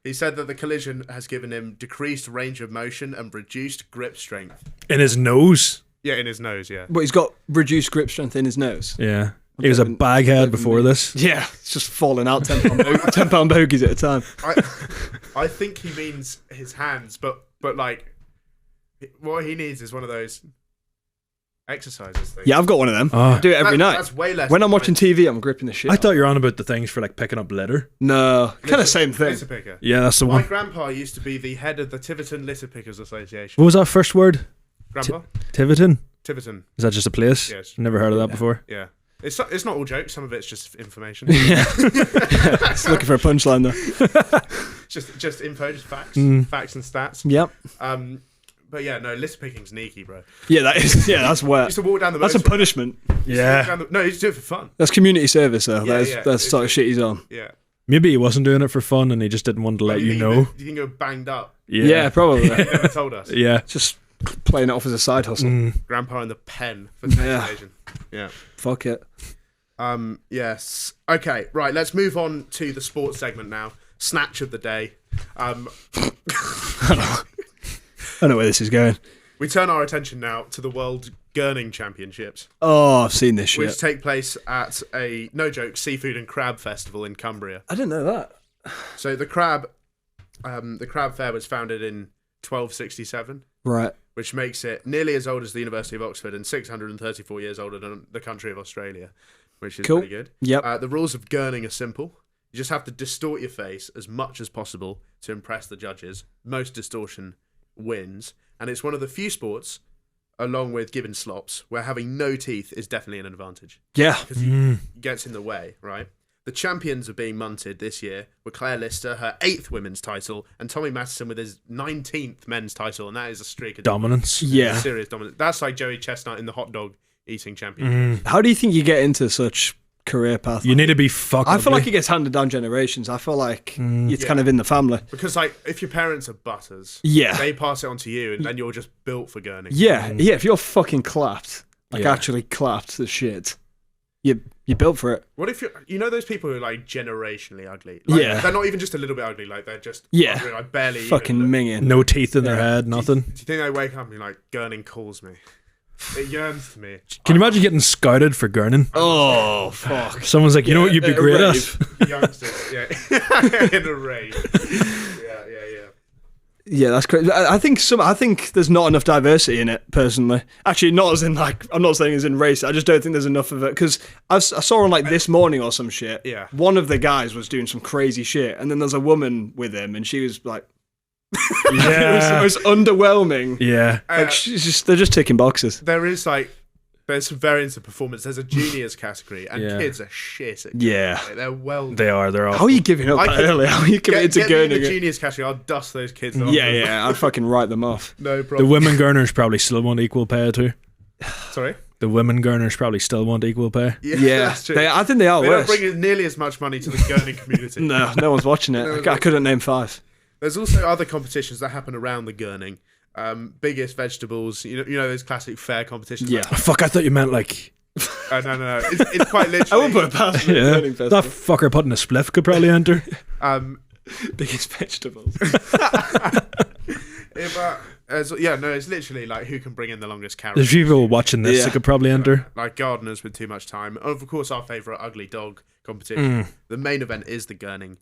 He said that the collision has given him decreased range of motion and reduced grip strength. in his nose. Yeah, in his nose, yeah. but he's got reduced grip strength in his nose. Yeah. He was a baghead before this. Yeah, it's just falling out 10 pound bogies at a time. I think he means his hands, but like, what he needs is one of those exercises things. Yeah, I've got one of them. Oh. I do it every night. That's way less. When I'm watching TV, I'm gripping the shit. I thought you were on about the things for like picking up litter. No, kind of same thing. Litter picker. Yeah, that's the My one. grandpa used to be the head of the Tiverton Litter Pickers Association. What was that first word? Grandpa? Tiverton? Tiverton. Is that just a place? Yes. Never heard of that before. Yeah. It's not all jokes. Some of it's just information. It's looking for a punchline though. just info, just facts, Mm. facts and stats. Yep. But yeah, no, list picking's sneaky, bro. Yeah, that's wet. Used to walk down the That's a motorway. punishment. Yeah. No, you just do it for fun. That's community service, though. Yeah, That's sort of shit he's on. Yeah. Maybe he wasn't doing it for fun and he just didn't want to let you know. You think you're banged up? Yeah, probably. You never told us. Yeah. Just playing it off as a side hustle. Grandpa in the pen for the occasion. Yeah. Fuck it. Yes. Okay. Right. Let's move on to the sports segment now. Snatch of the day. I don't know where this is going. We turn our attention now to the World Gurning Championships, Oh, I've seen this which shit. take place at a, no joke, seafood and crab festival in Cumbria. I didn't know that. So the crab fair was founded in 1267, Right. which makes it nearly as old as the University of Oxford and 634 years older than the country of Australia, which is Cool. pretty good. Yep. The rules of gurning are simple. You just have to distort your face as much as possible to impress the judges. Most distortion wins. And it's one of the few sports, along with gibbon slops, where having no teeth is definitely an advantage. Yeah. Because it gets in the way, right? The champions of being munted this year were Claire Lister, her 8th women's title, and Tommy Matheson with his 19th men's title, and that is a streak of Dominance. Yeah. serious dominance. That's like Joey Chestnut in the hot dog eating championship. How do you think you get into such career path? You need to be fucking. I feel like it gets handed down generations. I feel like it's kind of in the family. Because like if your parents are butters, Yeah. they pass it on to you, and then you're just built for gurning. Yeah. Yeah. If you're fucking clapped, like Yeah. actually clapped the shit, you're built for it. What if you know those people who are like generationally ugly? Like, Yeah. they're not even just a little bit ugly. Like they're just Yeah. ugly, like barely Fucking even look. minging. no teeth in their head, nothing. Do you think they wake up and be like, gurning calls me? It yearns to me. Can you imagine getting scouted for gurning? Oh, fuck. Someone's like, you know what you'd be a great at? rave. Youngsters, yeah, in a rave. Yeah. Yeah, that's crazy. I think there's not enough diversity in it, personally. Actually, not as in like, I'm not saying as in race. I just don't think there's enough of it because I saw on like This Morning or some shit. Yeah. One of the guys was doing some crazy shit, and then there's a woman with him, and she was like, Yeah. it was underwhelming. Yeah. Like they're just ticking boxes. There's some variants of performance. There's a juniors category, and Yeah. kids are shit at Yeah. gurning. They're well. They are. They're How awful. are you giving up I that could- early? How are you committed to Get me in gurning the it? juniors category. I'll dust those kids off. Yeah, I'd fucking write them off. No The problem. women gurners probably still want equal pay too. Sorry. The women gurners probably still want equal pay. Yeah, that's true. I think they are They don't worse. bring nearly as much money to the gurning community. No one's watching it. I couldn't name 5. There's also other competitions that happen around the gurning. Biggest vegetables. You know those classic fair competitions. Yeah. Like, Oh, fuck, I thought you meant like. no. It's quite I literally. won't put it past me. Yeah. Gurning That festival. fucker putting a spliff could probably enter. Biggest vegetables. It's literally like who can bring in the longest carrot. There's people watching this Yeah. that could probably enter. Like gardeners with too much time. And of course, our favourite ugly dog competition. The main event is the gurning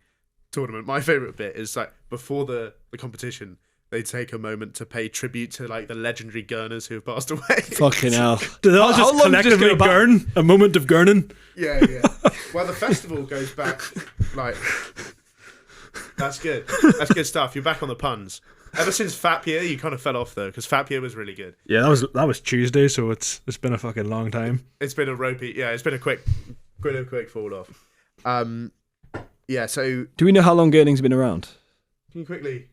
tournament. My favourite bit is like before the competition, they take a moment to pay tribute to like the legendary gurners who have passed away. Fucking hell. Do they all How just long did it collectively go back? gurn? A moment of gurning? Yeah. Well, the festival goes back like. That's good. That's good stuff. You're back on the puns. Ever since Fat Year, you kind of fell off though, because Fat Year was really good. Yeah, that was Tuesday, so it's been a fucking long time. It's been a ropey. Yeah, it's been a quick fall off. Yeah. So Do we know how long gurning's been around? can you quickly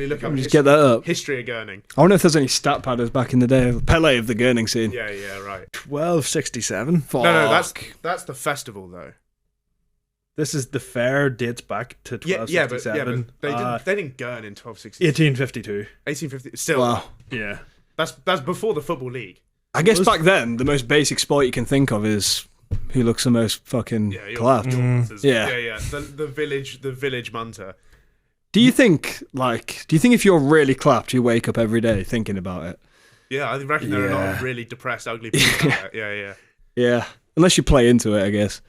look up Just get that up. history of gurning? I wonder if there's any stat padders back in the day. Pele of the gurning scene. Yeah. Right. 1267. Fuck. No, that's the festival though. This is the fair dates back to Yeah, but 1267. they didn't gurn in 1260. 1852. 1850. Still, Wow. Yeah. that's before the football league. I guess back then, the most basic sport you can think of is who looks the most fucking Yeah, clapped. Yeah. yeah. The village munter. Do you think if you're really clapped, you wake up every day thinking about it? Yeah, I reckon there are a lot of Yeah. really depressed, ugly people. Out there. Yeah. Yeah. Unless you play into it, I guess.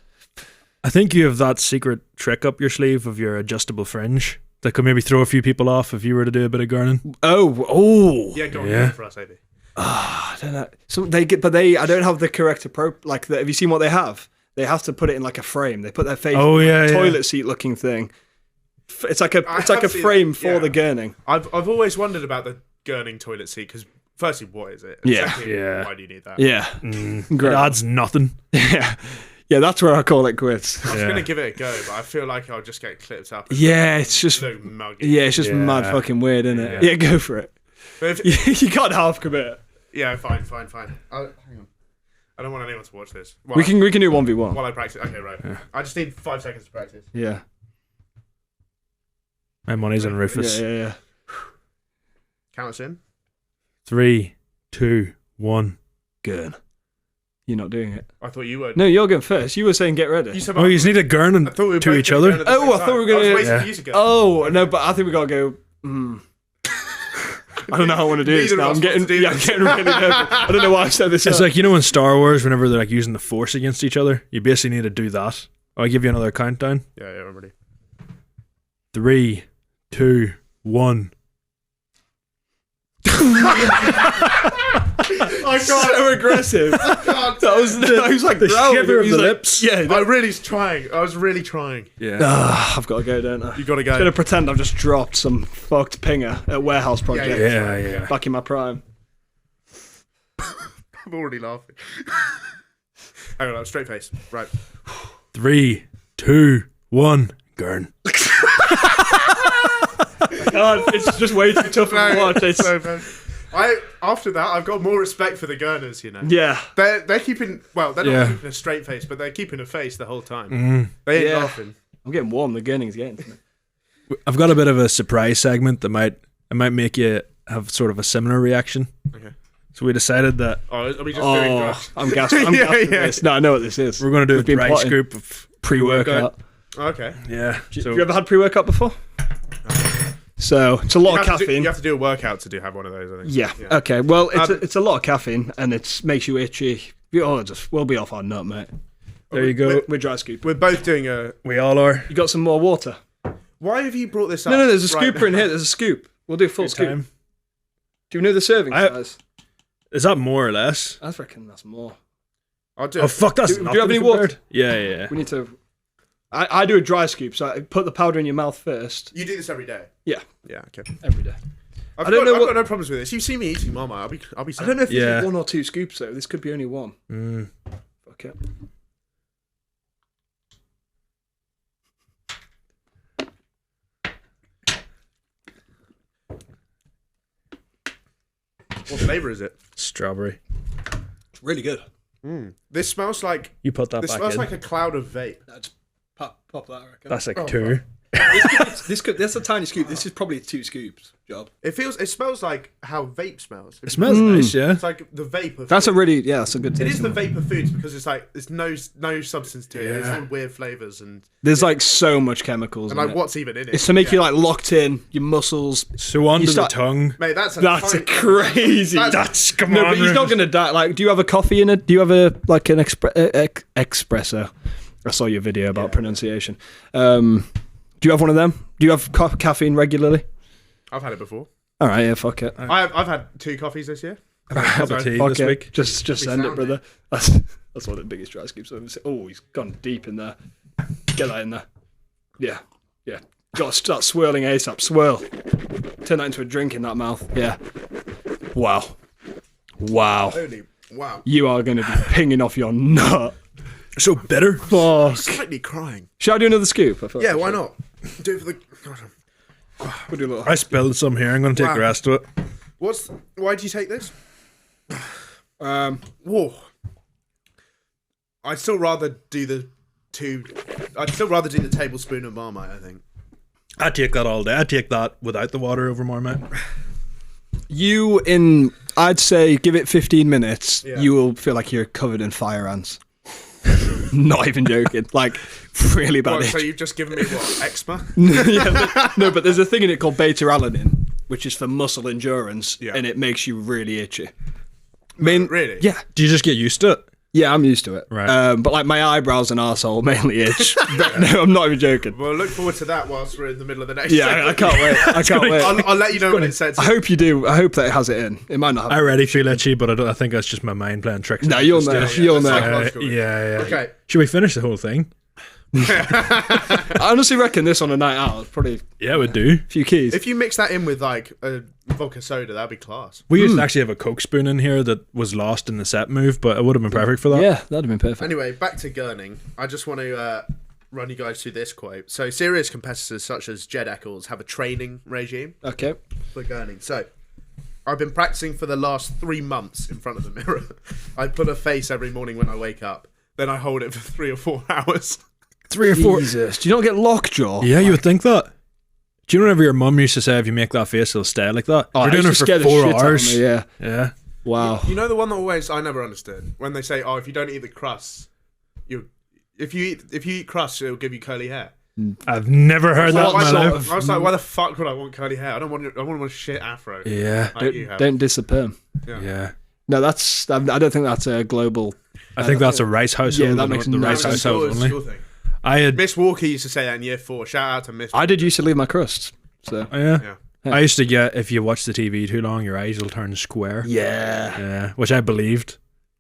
I think you have that secret trick up your sleeve of your adjustable fringe that could maybe throw a few people off if you were to do a bit of gurning. Oh. Yeah, go on, Yeah. go for us, Amy. I don't know. So I don't have the correct approach. Like, have you seen what they have? They have to put it in like a frame. They put their face Oh, in yeah, a yeah. toilet seat looking thing. It's like a have seen frame it, for yeah. the gurning. I've always wondered about the gurning toilet seat because, firstly, what is it? And Yeah. secondly, Yeah. why do you need that? Yeah. It Great. adds nothing. Yeah. Yeah, that's where I call it quits. I was Yeah. gonna give it a go, but I feel like I'll just get clipped up. And Yeah, it's just look muggy. yeah, it's just Yeah. mad fucking weird, isn't it? Yeah. Yeah, go for it. You can't half commit. Yeah, fine. Hang on. I don't want anyone to watch this. We can do 1v1. While I practice. Okay, right. Yeah. I just need 5 seconds to practice. Yeah. My money's on Rufus. Yeah. Count us in. 3, 2, 1. Good. You're not doing it. I thought you were. No, you're going first. You were saying get ready. You said Oh, you just need to gurn I thought we were to both each gonna other. go at the Oh, same I thought we were time. gonna- I was waiting Yeah. for you to go. Oh, no, but I think we got to go... I don't know how I want to do this Neither now. of us I'm getting want to do I'm this. getting really nervous. I don't know why I said this. It's like, you know in Star Wars, whenever they're like using the Force against each other, you basically need to do that. I'll give you another countdown. Yeah, I'm ready. 3, 2, 1. I can't. so aggressive. That was like the growling. shiver of He was the like- lips. Yeah. I was really trying. Yeah. I've got to go, don't I? You got to go. I'm gonna pretend I've just dropped some fucked pinger at Warehouse Project. Yeah. Back in my prime. I'm already laughing. Hang on, I'm straight face. Right. 3, 2, 1. Gurn. God, it's just way too tough to watch. It's, After that, I've got more respect for the Gurners, you know. yeah. They're keeping, well, they're not Yeah. keeping a straight face, but they're keeping a face the whole time. They ain't Yeah. laughing. I'm getting warm. The gurning's getting to me. I've got a bit of a surprise segment that might make you have sort of a similar reaction. Okay. So we decided that Oh, are we just doing drugs? I'm gassed. I'm Yeah, gassed with yeah. this. No, I know what this is. we're going to do a We've been dry plotting. scoop of Pre-workout. Okay. Yeah. Have So you ever had pre-workout before? So it's a lot of caffeine. You have to do a workout to have one of those, I think. Yeah. Okay. Well, it's a lot of caffeine, and it makes you itchy. We'll be off our nut, mate. there you go. We're dry scoop. We're both doing a... We all are. You got some more water? Why have you brought this up? No. There's a right scooper in here. There's a scoop. We'll do a full Good scoop. time. Do you know the serving size? Is that more or less? I reckon that's more. I'll do Oh it. fuck! That's Do you have any water? Yeah. We need to. I do a dry scoop, so I put the powder in your mouth first. You do this every day? Yeah, Yeah, okay. every day. I've don't know I've what- got no problems with this. You see me eating Marmite, I'll be sad. I don't know if this Yeah. is 1 or 2 scoops though. This could be only 1. Fuck it. What flavour is it? Strawberry. It's really good. This smells like... You put that This back smells in. like a cloud of vape. That's pop that. I reckon. That's like Oh, 2. That's a tiny scoop. This is probably 2 scoops job. It smells like how vape smells. It smells nice, yeah. It's like the vape of That's a food. really that's a good. It taste. is the vape of foods because it's like there's no substance to it. It's Yeah. all weird flavours and There's like so much chemicals. like in it. what's even in it. It's to make you like locked in your muscles. So onto start- the tongue. Mate, that's That's a tiny- crazy. That's- Come No, on. but he's not Rufus. gonna die. Like, do you have a coffee in it? Do you have an espresso? I saw your video about pronunciation. Do you have one of them? Do you have caffeine regularly? I've had it before. All right, yeah, fuck it. I've had 2 coffees this year. Cup of tea Fuck this it. week. Just send it, sound brother. That's one of the biggest dry scoops I've ever seen. Oh, he's gone deep in there. Get that in there. Yeah. Got to start swirling ASAP. Swirl. Turn that into a drink in that mouth. Yeah. Wow. Holy wow! You are going to be pinging off your nut. So bitter. Fuck. Slightly crying. Shall I do another scoop? I thought Yeah, I why should. not? Do it for the. We'll do a little. I spilled some here. I'm going to take Wow. the rest of it. Why do you take this? Whoa! I'd still rather do the tablespoon of Marmite. I think. I'd take that all day. I'd take that without the water over Marmite. I'd say give it 15 minutes, Yeah. you will feel like you're covered in fire ants. Not even joking. Like, really bad What, itch. so you've just given me what eczema? No, but there's a thing in it called beta-alanine, which is for muscle endurance, Yeah. and it makes you really itchy. I mean, Really? yeah, Do you just get used to it? yeah, I'm used to it. Right. But like my eyebrows and arsehole mainly itch. But no, I'm not even joking. Well, look forward to that whilst we're in the middle of the next. Yeah, segment. I can't wait. I can't wait. I'll let you know when it sets. I hope you do. I hope that it has it in. It might not have I it. already feel itchy, but I think that's just my mind playing tricks. No, you'll know. Yeah, You'll that's know. psychological. Yeah. Okay. Should we finish the whole thing? I honestly reckon this on a night out is probably Yeah, we do. a few keys. If you mix that in with like a vodka soda, that'd be class. We used to actually have a Coke spoon in here that was lost in the set move, but it would have been perfect for that. Yeah, that'd have been perfect. Anyway, back to gurning. I just want to run you guys through this quote. So, serious competitors such as Jed Eccles have a training regime Okay. for gurning. So, I've been practicing for the last 3 months in front of the mirror. I put a face every morning when I wake up. Then I hold it for 3 or 4 hours. 3 or 4. Jesus, do you not get lockjaw? Yeah, you would think that. Do you know whenever your mum used to say if you make that face, it'll stay like that? Oh, You're doing it for 4 hours. Yeah. Yeah. Wow. You know the one that always I never understood when they say, "Oh, if you don't eat the crust, if you eat crust, it'll give you curly hair." I've never heard that in my life. I was like, why the fuck would I want curly hair? I want a shit afro. Yeah. Like you have. Don't disappear. Yeah. No, that's. I don't think that's a global. I think that's a rice household. Yeah, that makes the no rice sense. household only. School thing. I had. Miss Walker used to say that in year 4. Shout out to Miss. I did used to leave my crusts. So. Oh, yeah. Yeah. I used to get, if you watch the TV too long, your eyes will turn square. Yeah. Yeah, which I believed.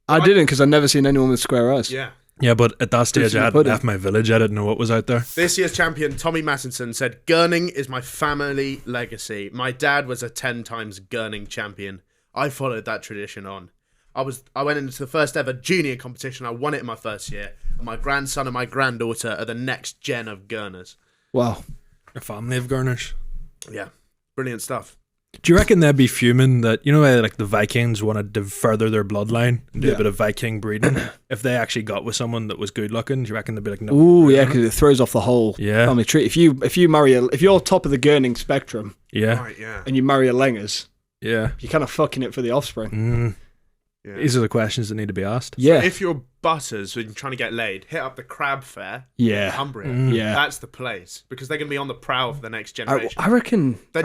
I didn't because I'd never seen anyone with square eyes. Yeah. Yeah, but at that stage, in I the hadn't pudding. left my village. I didn't know what was out there. This year's champion, Tommy Mattinson, said, "Gurning is my family legacy. My dad was a 10 times gurning champion. I followed that tradition on. I went into the first ever junior competition. I won it in my first year. And my grandson and my granddaughter are the next gen of gurners." Wow. A family of gurners. Yeah. Brilliant stuff. Do you reckon they'd be fuming that, you know, like the Vikings wanted to further their bloodline and do a bit of Viking breeding? If they actually got with someone that was good looking, do you reckon they'd be like, no? Ooh, yeah, because it throws off the whole family tree. If you marry if you're top of the gurning spectrum, Right, yeah. and you marry a Lengers, Yeah. you're kind of fucking it for the offspring. Yeah. These are the questions that need to be asked. Yeah. If you're butters and you're trying to get laid, hit up the crab fair. Yeah. In Cumbria. Yeah. That's the place because they're going to be on the prowl for the next generation. I reckon They're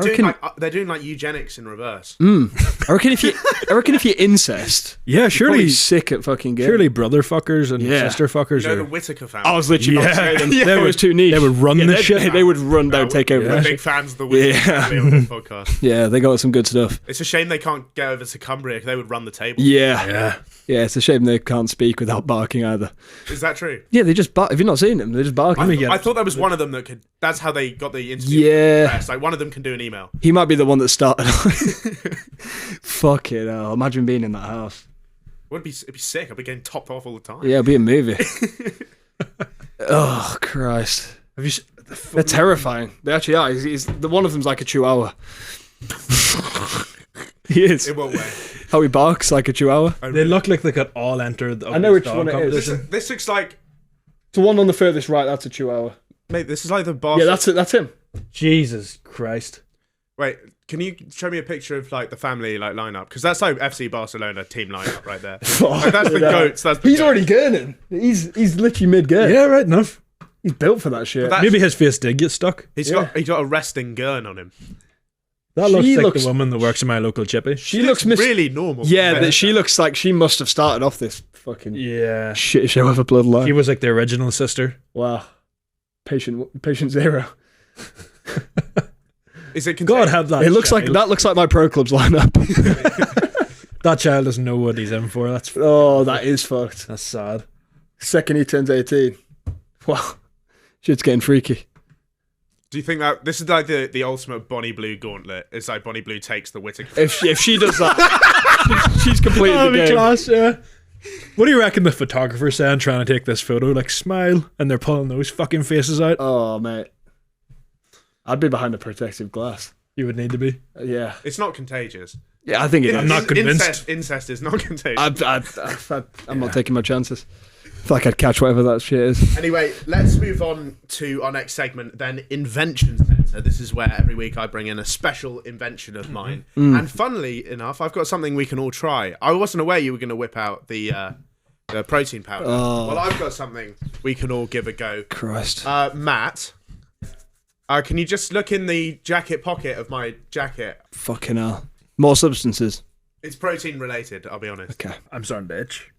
doing like eugenics in reverse. I reckon if you incest, Yeah, you're surely. probably sick at fucking gurning. Surely brother fuckers and Yeah. sister fuckers You know are. the Whittaker family. I was literally about to say them. Yeah. They were too niche. They would run the shit. They would run. They would take over. We're that big shit. fans of the Whittaker family on this podcast. Yeah, they got some good stuff. It's a shame they can't get over to Cumbria. They would run the table. Yeah. It's a shame they can't speak without barking either. Is that true? Yeah, they just bark. Have you not seen them? They just bark. I thought there was one of them that could. That's how they got the interview. Yeah. Press. Like one of them can do an email. He might be the one that started. Fuck it. Imagine being in that house. It'd be sick. I'd be getting topped off all the time. Yeah, it'd be a movie. Oh Christ! Have you? They're terrifying. They actually are. The one of them's like a chihuahua. He is. In what way? How he barks like a chihuahua. They look like they could all enter the I know which dog one it is. competition. This looks like. The one on the furthest right, that's a chihuahua. Mate, this is like the boss. Yeah, that's it. That's him. Jesus Christ. Wait, can you show me a picture of like the family like lineup? Because that's like FC Barcelona team lineup right there. Like, that's the goats. That's the He's goats. already gurning. He's literally mid gurn. Yeah, right enough. He's built for that shit. But Maybe his face did get stuck. He's got a resting gurn on him. That She looks like looks- the woman that works in my local chippy. She looks really normal. she looks like she must have started off this fucking Yeah. shit show of a bloodline. She was like the original sister. Wow. Patient zero. Is it God contagious? have that. It looks like child. that looks like my pro club's lineup. That child doesn't know what he's in for. That's That is fucked. that's sad. Second he turns 18. Wow. Shit's getting freaky. Do you think that this is like the ultimate Bonnie Blue gauntlet? It's like Bonnie Blue takes the Whittaker. If she does that, she's completed That'd the be game. class, yeah. What do you reckon the photographer's saying trying to take this photo? Like, smile, and they're pulling those fucking faces out. Oh, mate. I'd be behind a protective glass. You would need to be. Yeah. It's not contagious. Yeah, I think it is. I'm not convinced. Incest is not contagious. I'm not taking my chances. I feel like I'd catch whatever that shit is. Anyway, let's move on to our next segment, then Invention Centre. This is where every week I bring in a special invention of mine. And funnily enough, I've got something we can all try. I wasn't aware you were going to whip out the protein powder. Well, I've got something we can all give a go. Christ. Matt, can you just look in the jacket pocket of my jacket? Fucking hell. More substances. It's protein related, I'll be honest. Okay. I'm starting to itch.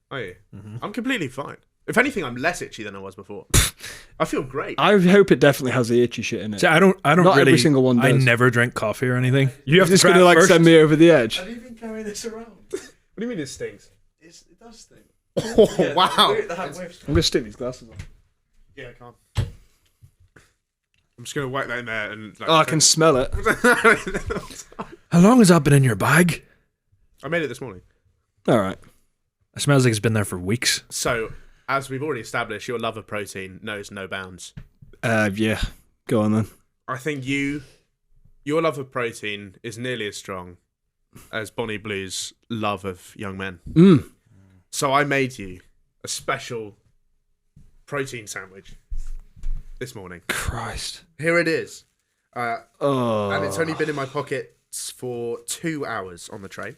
Are you? I'm completely fine. If anything, I'm less itchy than I was before. I feel great. I hope it definitely has the itchy shit in it. See, I don't Not really. every single one I does. never drink coffee or anything. You have You're just to try going to it like first. send me over the edge. Have you been carrying this around? What do you mean it stinks? It does stink. Oh, wow. I'm going to stick these glasses on. Yeah, I can't. I'm just going to wipe that in there and... Like, Oh, I can smell it. How long has that been in your bag? I made it this morning. All right. It smells like it's been there for weeks. So, as we've already established, your love of protein knows no bounds. Yeah. Go on then. I think your love of protein is nearly as strong as Bonnie Blue's love of young men. Mm. So I made you a special protein sandwich this morning. Christ. Here it is. Oh. And it's only been in my pockets for 2 hours on the train.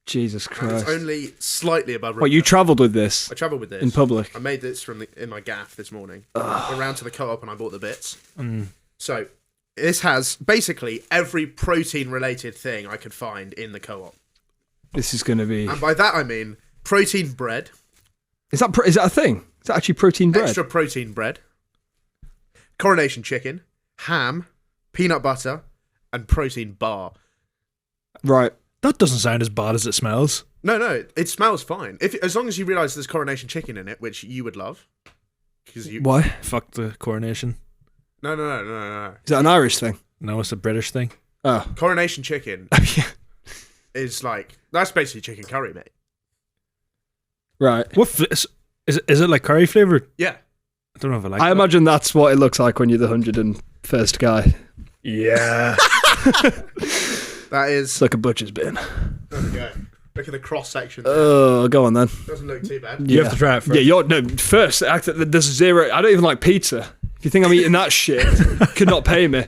Jesus And Christ. it's only slightly above. What, you travelled with this I travelled with this in public? I made this in my gaff this morning. Went round to the co-op and I bought the bits. So this has basically every protein-related thing I could find in the co-op. This is going to be... And by that I mean protein bread. Is that a thing? Is that actually protein bread? Extra protein bread. Coronation chicken. Ham. Peanut butter. And protein bar. Right. That doesn't sound as bad as it smells. No, it smells fine. As long as you realise there's coronation chicken in it, which you would love. Why? Fuck the coronation. No. Is that an Irish thing? No, it's a British thing. Oh. Coronation chicken Yeah. is like, that's basically chicken curry, mate. Right. Is it like curry flavoured? Yeah. I don't know if I like I that. imagine that's what it looks like when you're the 101st guy. Yeah. That is. It's like a butcher's bin. There we go. Look at the cross section. Oh, go on then. Doesn't look too bad. You have to try it first. Yeah, first, there's zero. I don't even like pizza. If you think I'm eating that shit, could not pay me.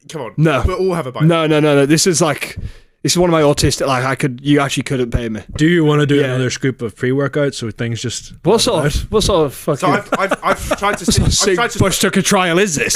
Come on. No. We'll all have a bite. No. This is one of my autistic. You actually couldn't pay me. Do you want to do another scoop of pre-workout so things just... What sort of fucking... So I've tried to stitch, Bush Tucker trial is this?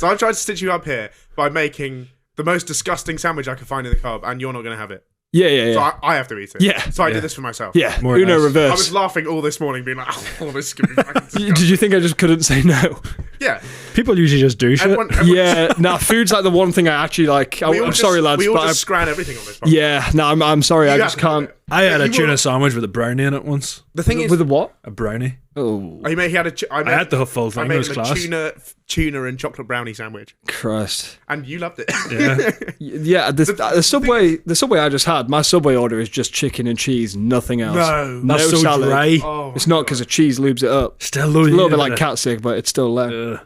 so I've tried to stitch you up here by making the most disgusting sandwich I could find in the co-op, and you're not going to have it. Yeah. So I have to eat it. Yeah. So I did this for myself. Yeah, More Uno nice. reverse. I was laughing all this morning, being like, "Oh, this is going to be fucking disgusting." Did you think I just couldn't say no? Yeah. People usually just do shit. Everyone, Yeah, food's like the one thing I actually like. I'm sorry, lads, We all but just scran everything on this podcast. yeah, no, I'm sorry, You I have just to do can't. it. I had a You tuna will- sandwich with a brownie in it once. The thing is, With the what? A brownie. Oh, he had I had the full I thing. It made was him class. a tuna and chocolate brownie sandwich, Christ. and you loved it. Yeah. Yeah, the Subway I just had. My Subway order is just chicken and cheese, nothing else. No. no That's so salad. dry. Oh, It's not because the cheese lubes it up. Still It's a little bit like cat sick, but it's still there.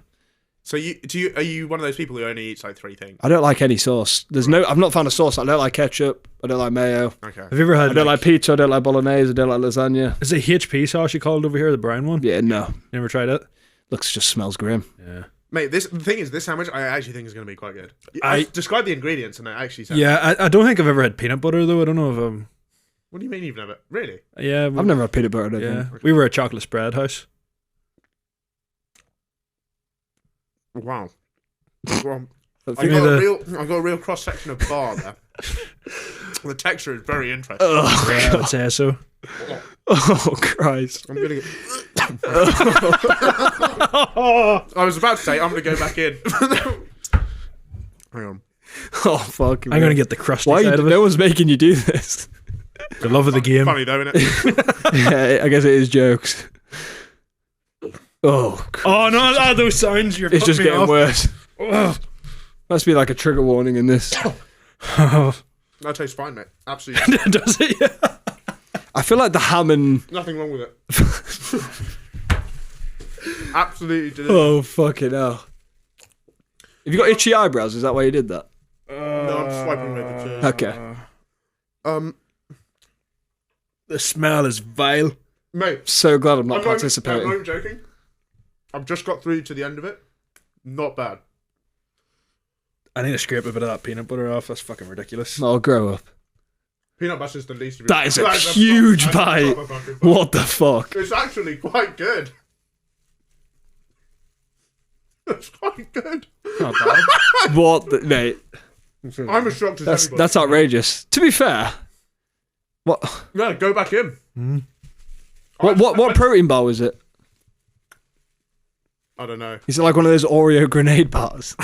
So are you one of those people who only eats like 3 things? I don't like any sauce. I've not found a sauce. I don't like ketchup. I don't like mayo. Okay. Have you ever had... I don't like pizza. I don't like bolognese. I don't like lasagna. Is it HP sauce you called over here, the brown one? Yeah, no. You never tried it? Just smells grim. Yeah. Mate, the thing is, this sandwich I actually think is going to be quite good. I- describe the ingredients and it actually sounds... Yeah, I don't think I've ever had peanut butter, though. I don't know if... What do you mean you've never... Really? Yeah. I've never had peanut butter. I don't Yeah. think. We were a chocolate spread house. Wow. Well, I I think- got a real cross section of bar there. The texture is very interesting. Oh, Yeah, I would say so. oh, Christ. I'm gonna get... I was about to say I'm gonna go back in. Hang on. Oh, fuck. I'm going to get the crusty Why? side of it. No one's making you do this. The love of the game. Funny though, isn't it? Yeah, I guess it is jokes. Oh, Oh, no, those sounds. You're it's just putting me getting off. worse. Ugh. Must be like a trigger warning in this. That tastes fine, mate. Absolutely. Does it? Yeah. I feel like the ham and... Nothing wrong with it. Absolutely delicious. Oh, fucking hell. Have you got itchy eyebrows? Is that why you did that? No, I'm swiping with it too. Okay. The smell is vile. Mate, So glad I'm not I'm participating. not even joking. I've just got through to the end of it. Not bad. I need to scrape a bit of that peanut butter off. That's fucking ridiculous. I'll grow up. Peanut butter is the least of it. That is a huge bite. What the fuck? It's actually quite good. It's quite good. Not bad. What the... Mate, I'm as shocked as anybody. that's outrageous. To be fair, what Yeah, go back in. what protein bar was it? I don't know. Is it like one of those Oreo grenade bars?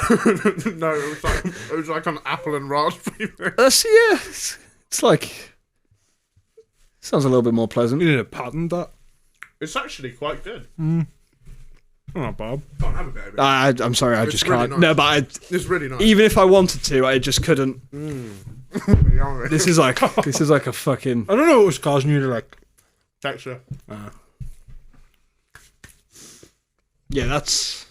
No, it was like an apple and raspberry. Yeah, it's like... Sounds a little bit more pleasant. You need to patent that. It's actually quite good. Not bad. Can't have a bit of it. I'm sorry, I It's just really can't. nice. No, but It's really nice. even if I wanted to, I just couldn't. This This is like a fucking... I don't know what was causing you to like. texture. Yeah, that's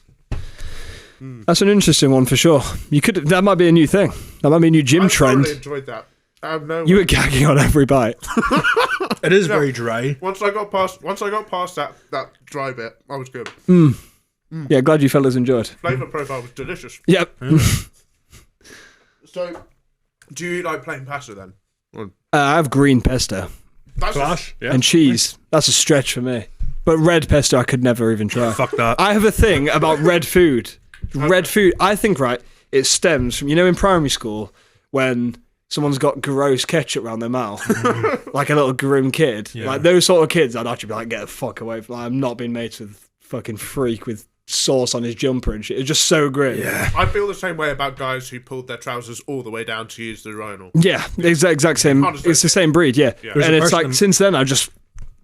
an interesting one for sure. That might be a new thing. That might be a new gym I trend. thoroughly enjoyed that. You were gagging on every bite. It is very dry. Once I got past that dry bit, I was good. Yeah, glad you fellas enjoyed. Flavor profile was delicious. Yep. So, do you like plain pasta then? I have green pesto That's Clash. Yeah. and cheese. That's a stretch for me. But red pesto, I could never even try. Fuck that. I have a thing about red food. Red food, I think, right, it stems from, in primary school when someone's got gross ketchup around their mouth, like a little grim kid. Yeah. Like those sort of kids, I'd actually be like, get the fuck away from. I'm not being mates with fucking freak with sauce on his jumper and shit. It's just so grim. Yeah. I feel the same way about guys who pulled their trousers all the way down to use the urinal. Yeah, exact same. It's the same breed, yeah. Yeah. And it's like, since then, I just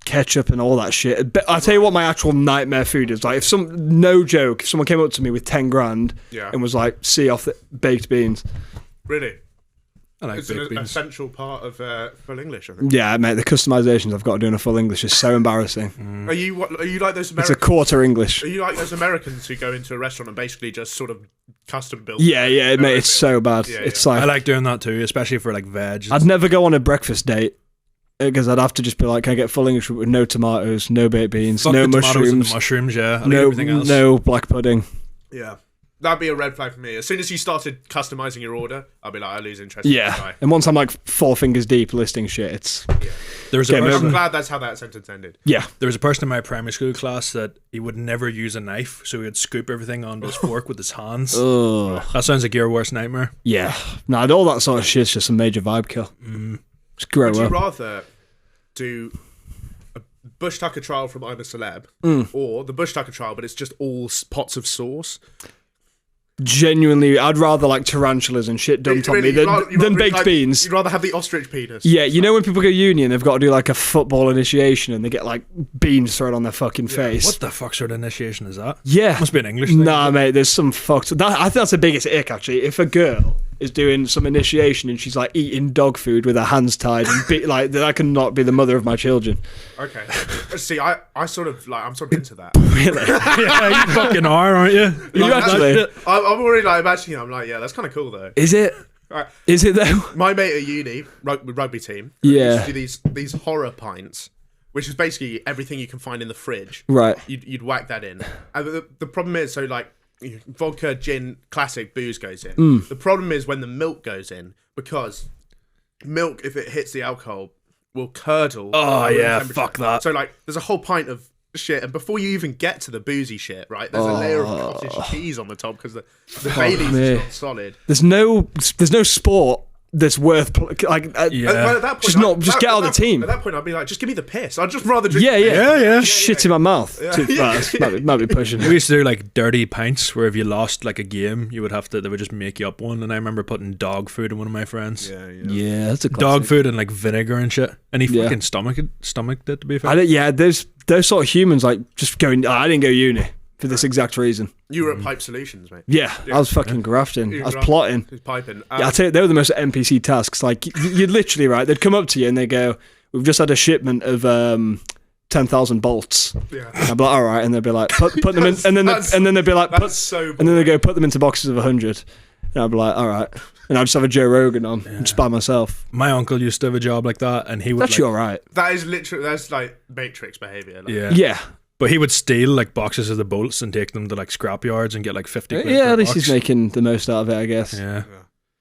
ketchup and all that shit. But I'll tell you what my actual nightmare food is. Like, if someone came up to me with 10 grand and was like, see off the baked beans. Really? I like It's baked an beans. essential part of full English, I think. Yeah, mate, the customizations I've got to do in a full English is so embarrassing. Are you like those It's a Americans? quarter English. Are you like those Americans who go into a restaurant and basically just sort of custom build? Yeah, mate, it's so bad. Yeah, It's I like, like doing that too, especially for like veg. I'd never go on a breakfast date because I'd have to just be like, can I get full English with no tomatoes, no baked beans, Fuck no the tomatoes and mushrooms, the mushrooms, yeah. I like no everything else. no black pudding. Yeah. That'd be a red flag for me. As soon as you started customizing your order, I'd be like, I lose interest. In this Yeah, guy. and once I'm like 4 fingers deep listing shit, it's There was a Game I'm person, glad that's how that sentence ended. yeah. there was a person in my primary school class that he would never use a knife, so he would scoop everything onto his fork with his hands. Ugh. That sounds like your worst nightmare. Yeah, nah, all that sort of shit's just a major vibe kill. Just grow Would you up. rather do a Bush Tucker trial from I'm a Celeb or the Bush Tucker trial, but it's just all pots of sauce? Genuinely, I'd rather like tarantulas and shit dumped on me You'd rather- you'd than rather, baked like, beans. You'd rather have the ostrich penis. Yeah, you know when people go uni and they've got to do like a football initiation and they get like beans thrown on their fucking face. What the fuck sort of initiation is that? Yeah. Must be an English thing. Nah, mate, there's some fucked. I think that's the biggest ick, actually. If a girl is doing some initiation and she's like eating dog food with her hands tied and like that cannot be the mother of my children. Okay. See, I'm sort of into that. Really? Yeah, you fucking are, aren't you? You actually? I'm already like imagining. I'm like, yeah, that's kind of cool though. Is it? Right. Is it though? My mate at uni, rugby team, Yeah. used to do these horror pints, which is basically everything you can find in the fridge. Right. You'd whack that in. And the problem is, so like vodka, gin, classic booze goes in. The problem is when the milk goes in, because milk, if it hits the alcohol, will curdle. Oh, at room yeah, temperature. fuck that. So like, there's a whole pint of shit, and before you even get to the boozy shit, right, there's a layer of cottage cheese on the top because the Baileys me. is not solid. There's no sport that's worth Yeah. Well, at that point, just get out of the team. At that point, I'd be like, just give me the piss. I'd just rather drink. Yeah. Shit in my mouth. Too fast. Might be pushing. We used to do like dirty pints where if you lost like a game, they would just make you up one. And I remember putting dog food in one of my friends. Yeah, that's a classic. Dog food and like vinegar and shit. And he Yeah. fucking stomached it, to be fair. There's those sort of humans like just going. I didn't go uni for this exact reason. You were at Pipe Solutions, mate. Yeah, I was fucking grafting. I was plotting. Who's piping? Yeah, I tell you, they were the most NPC tasks. Like you'd literally right. They'd come up to you and they go, "We've just had a shipment of 10,000 bolts." Yeah. I'd be like, "All right," and they'd be like, "Put them in," and then they'd be like, That's so. and then they go, "Put them into boxes of 100." And I'd be like, "All right," and I'd just have a Joe Rogan on just by myself. My uncle used to have a job like that, and he would That's like, all right. That's like Matrix behavior. Like. yeah. Yeah, But he would steal like boxes of the bolts and take them to like scrap yards and get like 50 quid. yeah. for a At least box. he's making the most out of it, I guess. Yeah.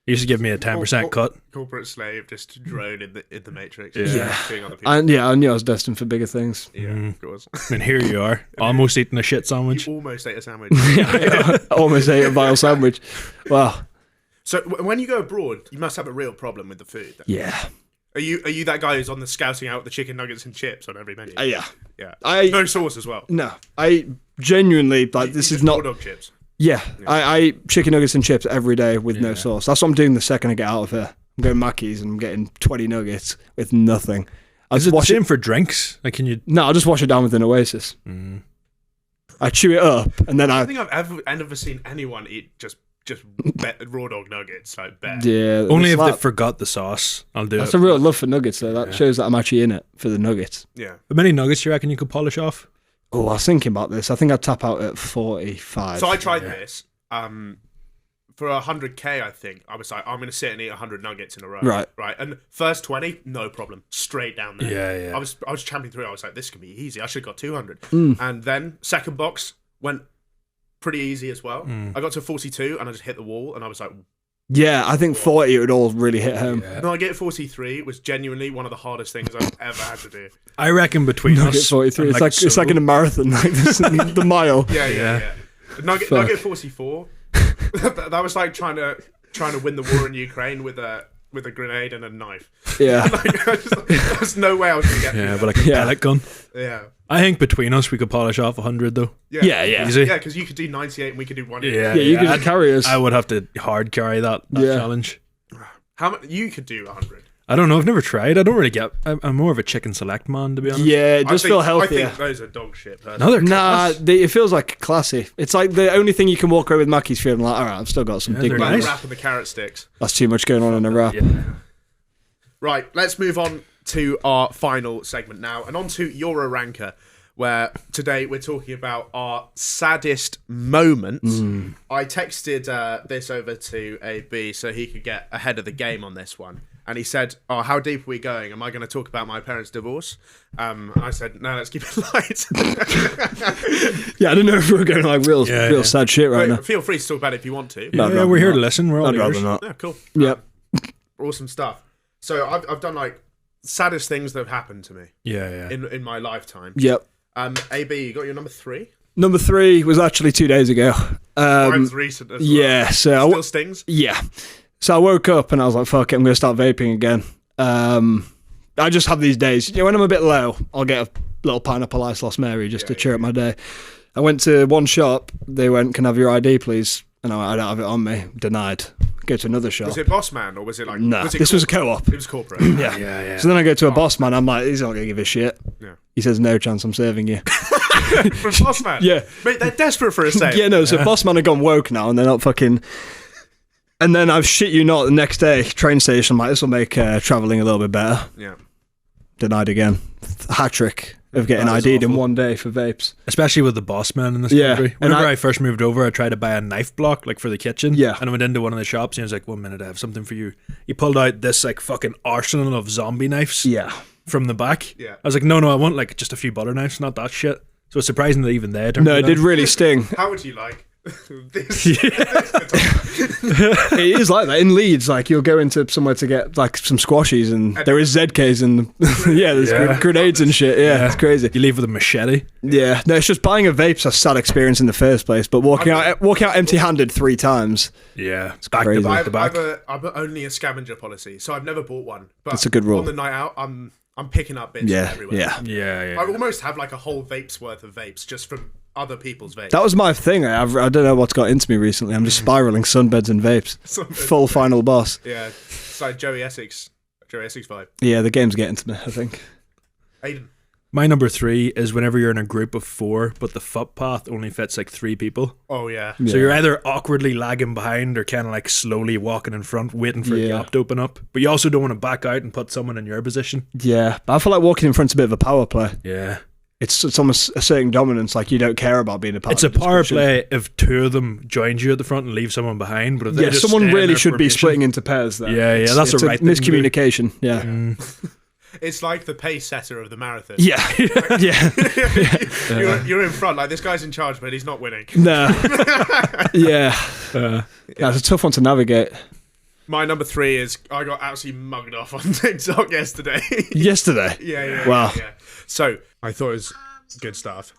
He used to give me a 10% cut. Corporate slave, just drone in the Matrix. Yeah. Being other people. And yeah, I knew I was destined for bigger things. Yeah, of course. And here you are, almost eating a shit sandwich. You almost ate a sandwich. I almost ate a vile sandwich. Wow. So when you go abroad, you must have a real problem with the food. Then. Yeah. Are you that guy who's on the scouting out the chicken nuggets and chips on every menu? Yeah. Yeah. I- no sauce as well. No, I genuinely like You this just is not. raw dog chips. Yeah, I eat chicken nuggets and chips every day with no sauce. That's what I'm doing the second I get out of here. I'm going Mackey's and I'm getting 20 nuggets with nothing. I Is just it the wash same it. for drinks? Like, can you? No, I'll just wash it down with an Oasis. I chew it up and then I I. don't think I've ever seen anyone eat just raw dog nuggets like that. Yeah. Only if slap. they forgot the sauce. I'll do That's it. a real love for nuggets, though. That shows that I'm actually in it for the nuggets. Yeah. How many nuggets do you reckon you could polish off? Oh, I was thinking about this. I think I'd tap out at 45. So I tried this for 100k, I think I was like, I'm gonna sit and eat 100 nuggets in a row. Right. And first 20, no problem, straight down there. Yeah. I was champing through. I was like, this can be easy. I should have got 200. Mm. And then second box went pretty easy as well. I got to 42 and I just hit the wall, and I was like, Yeah, I think 40 would all really hit home. no, I get 43 was genuinely one of the hardest things I've ever had to do. I reckon between Nugget us, 43. and, It's like in a marathon, like the mile. Yeah. Nugget 44. that was like trying to win the war in Ukraine with a grenade and a knife. Yeah. There's no way I was gonna get through yeah, that. but like a pellet gun. Yeah. I think between us we could polish off 100 though. Yeah. Easy. Yeah, because you could do 98 and we could do 1. Yeah, You could just carry us. I would have to hard carry that Yeah. challenge. How much you could do 100? I don't know. I've never tried. I don't really get. I'm more of a chicken select man, to be honest. Yeah, it does feel I healthier. think those are dog shit. No, they're Nah, class. it feels like classy. It's like the only thing you can walk away with Mackey's feeling like, all right, I've still got some Yeah, dignity. they're Like nice. the wrap and the carrot sticks. That's too much going on in a wrap. Yeah. Right, let's move on to our final segment now, and on to You're a Ranker, where today we're talking about our saddest moments. I texted this over to AB so he could get ahead of the game on this one. And he said, "Oh, how deep are we going? Am I going to talk about my parents' divorce?" And I said, "No, let's keep it light." Yeah, I don't know if we're going like real sad shit right now. Feel free to talk about it if you want to. No, Yeah, no, we're here no. to listen. We're all I'd ears. rather not. Yeah, cool. Yep. Awesome stuff. So I've done like saddest things that have happened to me Yeah. in my lifetime. Yep. AB, you got your number 3? Number 3 was actually 2 days ago. Mine's recent as well. Yeah, so Still stings? yeah. So I woke up and I was like, fuck it, I'm going to start vaping again. I just have these days. You know, when I'm a bit low, I'll get a little pineapple ice Lost Mary just to cheer up my day. I went to one shop. They went, "Can I have your ID, please?" And I went, "I don't have it on me." Denied. Go to another shop. Was it Boss Man or was it like... No, was it this was a co-op. It was corporate. Yeah. So then I go to a boss man. I'm like, he's not going to give a shit. Yeah. He says, "No chance, I'm saving you." From Boss Man? Yeah. Mate, they're desperate for a sale. Yeah, no, so boss man have gone woke now and they're not fucking... And then I've shit you not, the next day, train station, I'm like, this will make travelling a little bit better. Yeah. Denied again. Hat trick of getting That is ID'd in awful. one day for vapes. Especially with the boss man in this Yeah, country. and Whenever I- I first moved over, I tried to buy a knife block, like for the kitchen. Yeah. And I went into one of the shops and he was like, 1 minute, I have something for you. He pulled out this like fucking arsenal of zombie knives Yeah. from the back. Yeah. I was like, no, I want like just a few butter knives, not that shit. So it's surprising that even they turned No, it did down. really sting. How would you like this? It is like that. In Leeds, like, you'll go into somewhere to get like some squashies and there is ZKs and yeah, there's Yeah. grenades and shit. Yeah, it's crazy. You leave with a machete. Yeah, no, it's just buying a vape's a sad experience in the first place, but walking out empty-handed 3 times. Yeah. It's back crazy. to back to back. I've only a scavenger policy, so I've never bought one. But That's a good rule. On the night out, I'm picking up bits Yeah, everywhere. yeah. Yeah. I almost have like a whole vape's worth of vapes just from other people's vapes. That was my thing. I don't know what's got into me recently. I'm just spiraling sunbeds and vapes. Full final boss. Yeah, it's like Joey Essex vibe. Yeah, the game's getting to me, I think. Aidan. My number 3 is whenever you're in a group of 4, but the footpath only fits like 3 people. Oh yeah. So you're either awkwardly lagging behind or kind of like slowly walking in front, waiting for a Yeah. gap to open up. But you also don't want to back out and put someone in your position. Yeah, but I feel like walking in front's a bit of a power play. Yeah. It's almost a certain dominance, like you don't care about being a part It's of a the power discussion. play if 2 of them joined you at the front and leave someone behind. But if they Yeah, just someone stay in really their should be formation- splitting into pairs there. Yeah, that's it's the right thing to do. miscommunication. Yeah. It's like the pace setter of the marathon. Yeah. Yeah. You're in front, like this guy's in charge, but he's not winning. No. Yeah. That's a tough one to navigate. My number 3 is I got absolutely mugged off on TikTok yesterday. Yesterday. Yeah. Wow. Yeah. So I thought it was good stuff.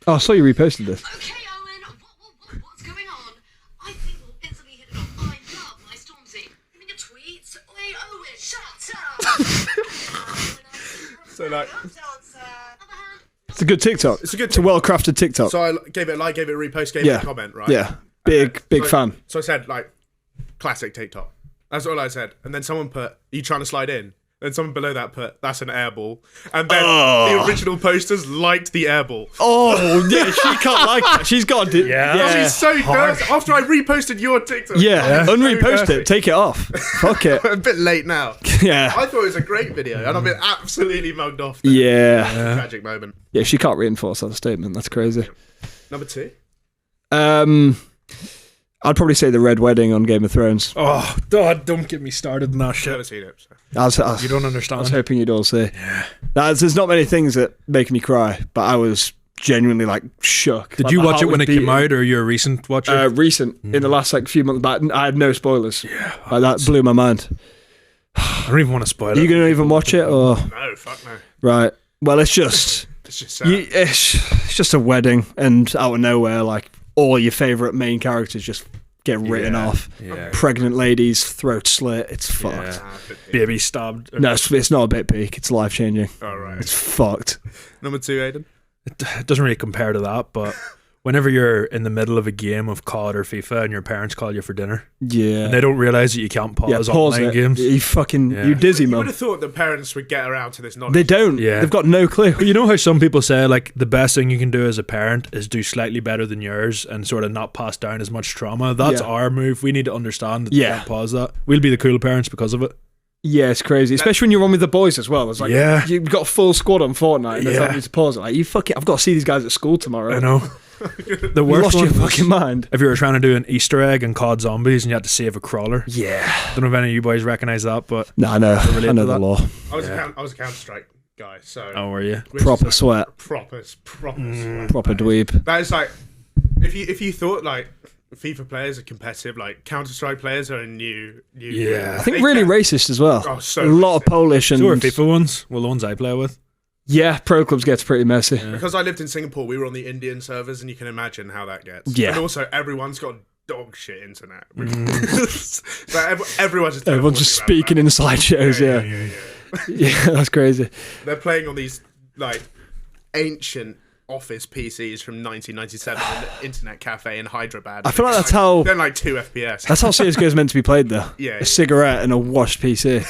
Oh, I saw you reposted this. Okay, Owen, what's going on? I think we'll instantly hit it off. I love my Stormzy. Giving a tweet. Wait, Owen, shut up! So like, It's a good TikTok. It's a good It's a well-crafted TikTok. so I gave it a like, gave it a repost, gave it Yeah. a comment, right? Yeah. Big So- fan. So I said like, classic TikTok. That's all I said. And then someone put, "Are you trying to slide in?" And someone below that put, "That's an airball." And then the original posters liked the airball. Oh, yeah, she can't like that. She's got to... I was so nervous after I reposted your TikTok. Yeah, I was so unrepost it. nervous. Take it off. Fuck it. A bit late now. Yeah. I thought it was a great video, and I've been absolutely mugged off. There. Yeah. Tragic moment. Yeah, she can't reinforce that statement. That's crazy. Number 2. I'd probably say the Red Wedding on Game of Thrones. Oh, God, don't get me started in that I've shit. never seen it. So. You don't I understand. was hoping you'd all say. Yeah. There's not many things that make me cry, but I was genuinely like shook. Did Like, you my watch heart it when was it came beating. out, or you're a recent watcher? Recent, in the last like few months back. I had no spoilers. Yeah. Like, that blew my mind. I don't even want to spoil Are you it. going to even watch it? Or No, fuck no. right. Well, it's just It's just sad. it's just a wedding, and out of nowhere, like all your favourite main characters just get written off. Yeah. Pregnant ladies, throat slit. It's fucked. Yeah. Ah, but yeah. Baby stabbed. No, it's not a bit peak. It's life changing. All right. It's fucked. Number 2, Aidan. It doesn't really compare to that, but whenever you're in the middle of a game of COD or FIFA and your parents call you for dinner Yeah. and they don't realise that you can't pause online it. games. You dizzy, You would man. have thought that parents would get around to this knowledge. They don't. Yeah. They've got no clue. But you know how some people say like the best thing you can do as a parent is do slightly better than yours and sort of not pass down as much trauma. That's Yeah. our move. We need to understand that Yeah. they can't pause that. We'll be the cool parents because of it. Yeah, it's crazy, especially when you're on with the boys as well. It's like you've got a full squad on Fortnite, and there's Yeah. not need to pause it. Like, you fucking, I've got to see these guys at school tomorrow. I know. The You worst lost one your was fucking mind. if you were trying to do an Easter egg in COD Zombies and you had to save a crawler. Yeah. Don't know if any of you boys recognise that, but No, I know. relate I know to the that. law. I was a Counter-Strike guy, so... oh, were you? which is Proper like sweat. Proper sweat. Proper dweeb. That is like... If you thought, like, FIFA players are competitive, like, Counter-Strike players are a new Yeah. I think really racist as well. Oh, so a lot of Polish and So are FIFA ones. Well, the ones I play with. yeah, pro clubs gets pretty messy. Because I lived in Singapore, we were on the Indian servers, and you can imagine how that gets. Yeah. And also, everyone's got dog shit internet. So everyone's just... Everyone's just speaking in slideshows. Yeah. Yeah, that's crazy. They're playing on these, like, ancient office PCs from 1997 in the internet cafe in Hyderabad. I feel like that's how They're like 2 FPS. that's how CS:GO is meant to be played, though. Yeah. A cigarette and a washed PC.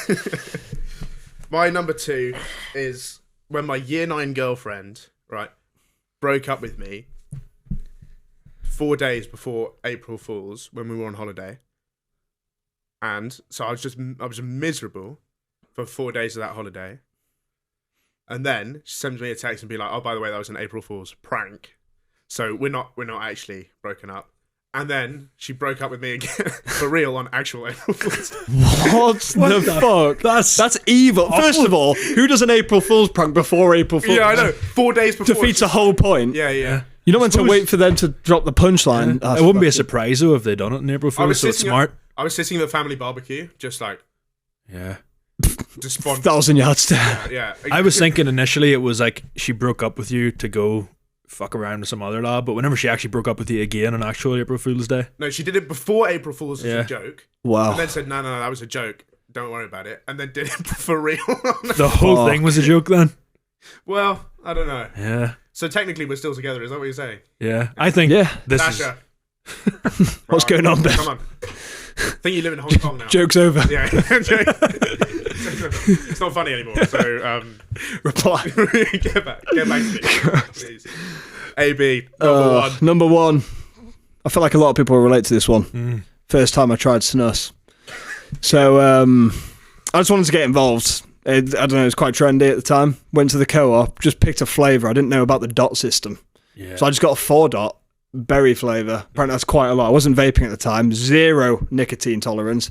My number 2 is when my year 9 girlfriend, right, broke up with me 4 days before April Fool's when we were on holiday. And so I was miserable for 4 days of that holiday. And then she sends me a text and be like, "Oh, by the way, that was an April Fool's prank. So we're not actually broken up." And then she broke up with me again for real on actual April Fool's. What the fuck? That's evil. First of all, who does an April Fool's prank before April Fool's? Yeah, I know. 4 days before. Defeats the whole point. Yeah. You're not meant to wait for them to drop the punchline. It wouldn't be a surprise though if they'd done it in April Fool's, so it's smart. I was sitting at the family barbecue, just like Yeah. despondent. 1,000 yards stare. Yeah. I was thinking initially it was like she broke up with you to go fuck around with some other lad, but whenever she actually broke up with you again on actual April Fool's Day. No, she did it before April Fool's as Yeah. a joke. Wow. And then said, no, that was a joke. Don't worry about it. And then did it for real. The whole Fuck. thing was a joke then. Well, I don't know. Yeah. So technically we're still together, is that what you're saying? Yeah. I think Yeah. this is Dasha. What's going on, Ben? Come on. I think you live in Hong Kong now. Joke's over. Yeah. It's not funny anymore. So Reply. get back to me, please. AB number 1. Number 1. I feel like a lot of people relate to this one. First time I tried Snus. So I just wanted to get involved. I don't know, it was quite trendy at the time. Went to the co-op, just picked a flavour. I didn't know about the dot system. Yeah. So I just got a 4-dot berry flavour. Apparently that's quite a lot. I wasn't vaping at the time. 0 nicotine tolerance.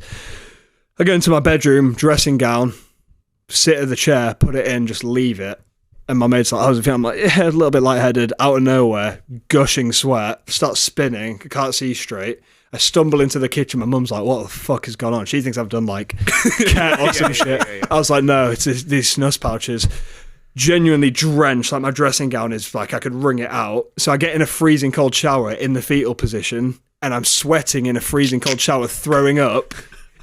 I go into my bedroom, dressing gown, sit at the chair, put it in, just leave it. And my mate's like, "How's it feel?" I'm like, "Yeah, a little bit lightheaded." Out of nowhere, gushing sweat, start spinning. I can't see straight. I stumble into the kitchen. My mum's like, "What the fuck has gone on?" She thinks I've done like cat or some shit. Yeah. I was like, "No, it's these snus pouches." Genuinely drenched, like my dressing gown is like I could wring it out. So I get in a freezing cold shower in the fetal position, and I'm sweating in a freezing cold shower, throwing up.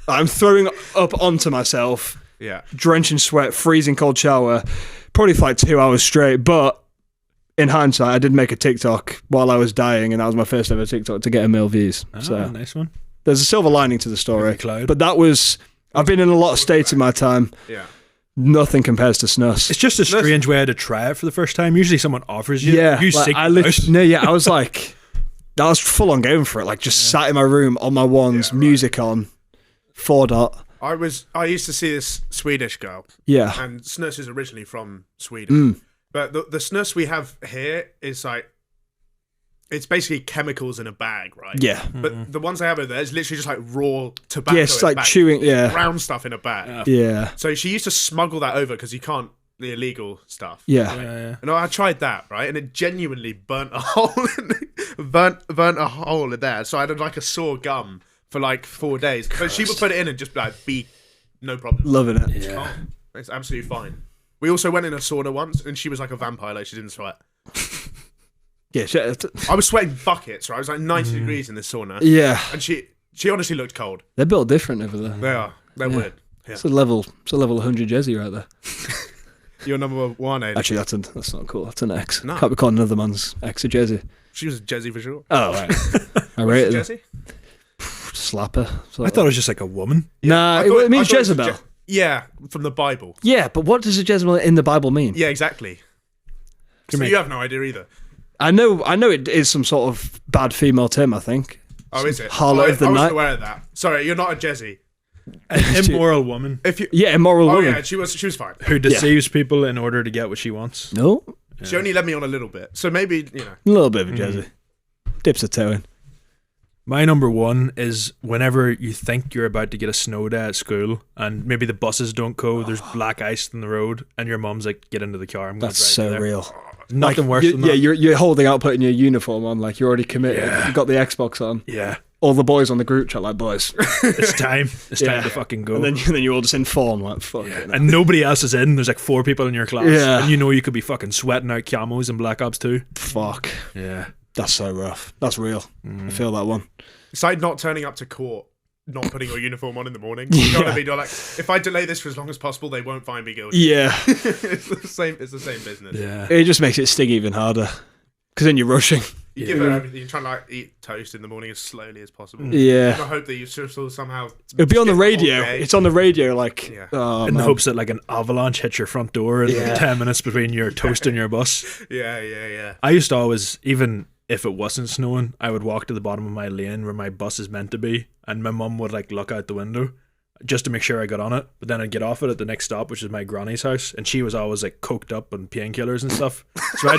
I'm throwing up onto myself. Yeah. Drenching sweat, freezing cold shower, probably for like 2 hours straight. But in hindsight, I did make a TikTok while I was dying, and that was my first ever TikTok to get 1 million views. So Nice one. there's a silver lining to the story. Every cloud. But that was, I've been in a lot of states in my time. Yeah. Nothing compares to Snus. It's just a strange way to try it for the first time. Usually someone offers you. Yeah, You like, seek I it out. no, yeah, I was like, I was full on going for it. Like, just sat in my room on my ones, Yeah, right. music on, 4-dot. I used to see this Swedish girl, Yeah, and Snus is originally from Sweden. But the Snus we have here is like, it's basically chemicals in a bag, right? Yeah. But the ones I have over there is literally just like raw tobacco. Yeah, it's in a like bag. chewing. Yeah. Brown stuff in a bag. Yeah. So she used to smuggle that over because you can't, the illegal stuff. Yeah. And I tried that, right? And it genuinely burnt a hole burnt a hole in there. So I had like a sore gum for like 4 days. But she would put it in and just be no problem. Loving it. Oh, it's absolutely fine. We also went in a sauna once and she was like a vampire, like she didn't sweat. Yeah. I was sweating buckets, right? It was like 90 degrees in this sauna. Yeah. And she honestly looked cold. They're built different over there. They are. They're weird. Yeah. It's a level 100 Jezzy right there. You're number one, Aidan. Actually, that's not cool. That's an X. No. Can't be calling another man's X a Jezzy. She was a Jezzy for sure. Oh, right. I rate it. Jezzy? Slapper. I thought it was just like a woman. Nah, I thought- it means I thought it was Jezebel. Yeah, from the Bible. Yeah, but what does a Jezebel in the Bible mean? Yeah, exactly. So me- you have no idea either. I know it is some sort of bad female term, I think. Oh, is it? Harlot of the I night. wasn't aware of that. Sorry, you're not a Jezzy. An immoral woman If you, Yeah, immoral oh woman. yeah, she was fine. who deceives people in order to get what she wants. No? She only led me on a little bit, so maybe A little bit of a Jezzy. Dips a toe in. My number one is whenever you think you're about to get a snow day at school and maybe the buses don't go, there's black ice in the road, and your mom's like, get into the car. I'm gonna That's drive you so there. real. Nothing worse than Yeah, that. you're holding out, putting your uniform on, like you're already committed. Yeah. You've got the Xbox on. Yeah. All the boys on the group chat, like, boys. It's time. It's Yeah. time to fucking go. And then you're all just in form, like, fuck it. And nobody else is in. There's like 4 people in your class. Yeah. And you know you could be fucking sweating out camos and Black Ops 2. Fuck. Yeah. That's so rough. That's real. I feel that one. It's like not turning up to court, not putting your uniform on in the morning. You know what I mean? You're like, if I delay this for as long as possible, they won't find me guilty. Yeah. It's the same business. Yeah. It just makes it sting even harder. Because then you're rushing. You give her everything. You try and like eat toast in the morning as slowly as possible. Yeah. I hope that you still somehow. It'll be on the skip whole radio. day. It's on the radio, like, Yeah. oh, In the man. hopes that like an avalanche hits your front door in like 10 minutes between your toast and your bus. Yeah. I used to always, even if it wasn't snowing, I would walk to the bottom of my lane where my bus is meant to be, and my mum would like look out the window just to make sure I got on it. But then I'd get off it at the next stop, which is my granny's house, and she was always like coked up on painkillers and stuff. So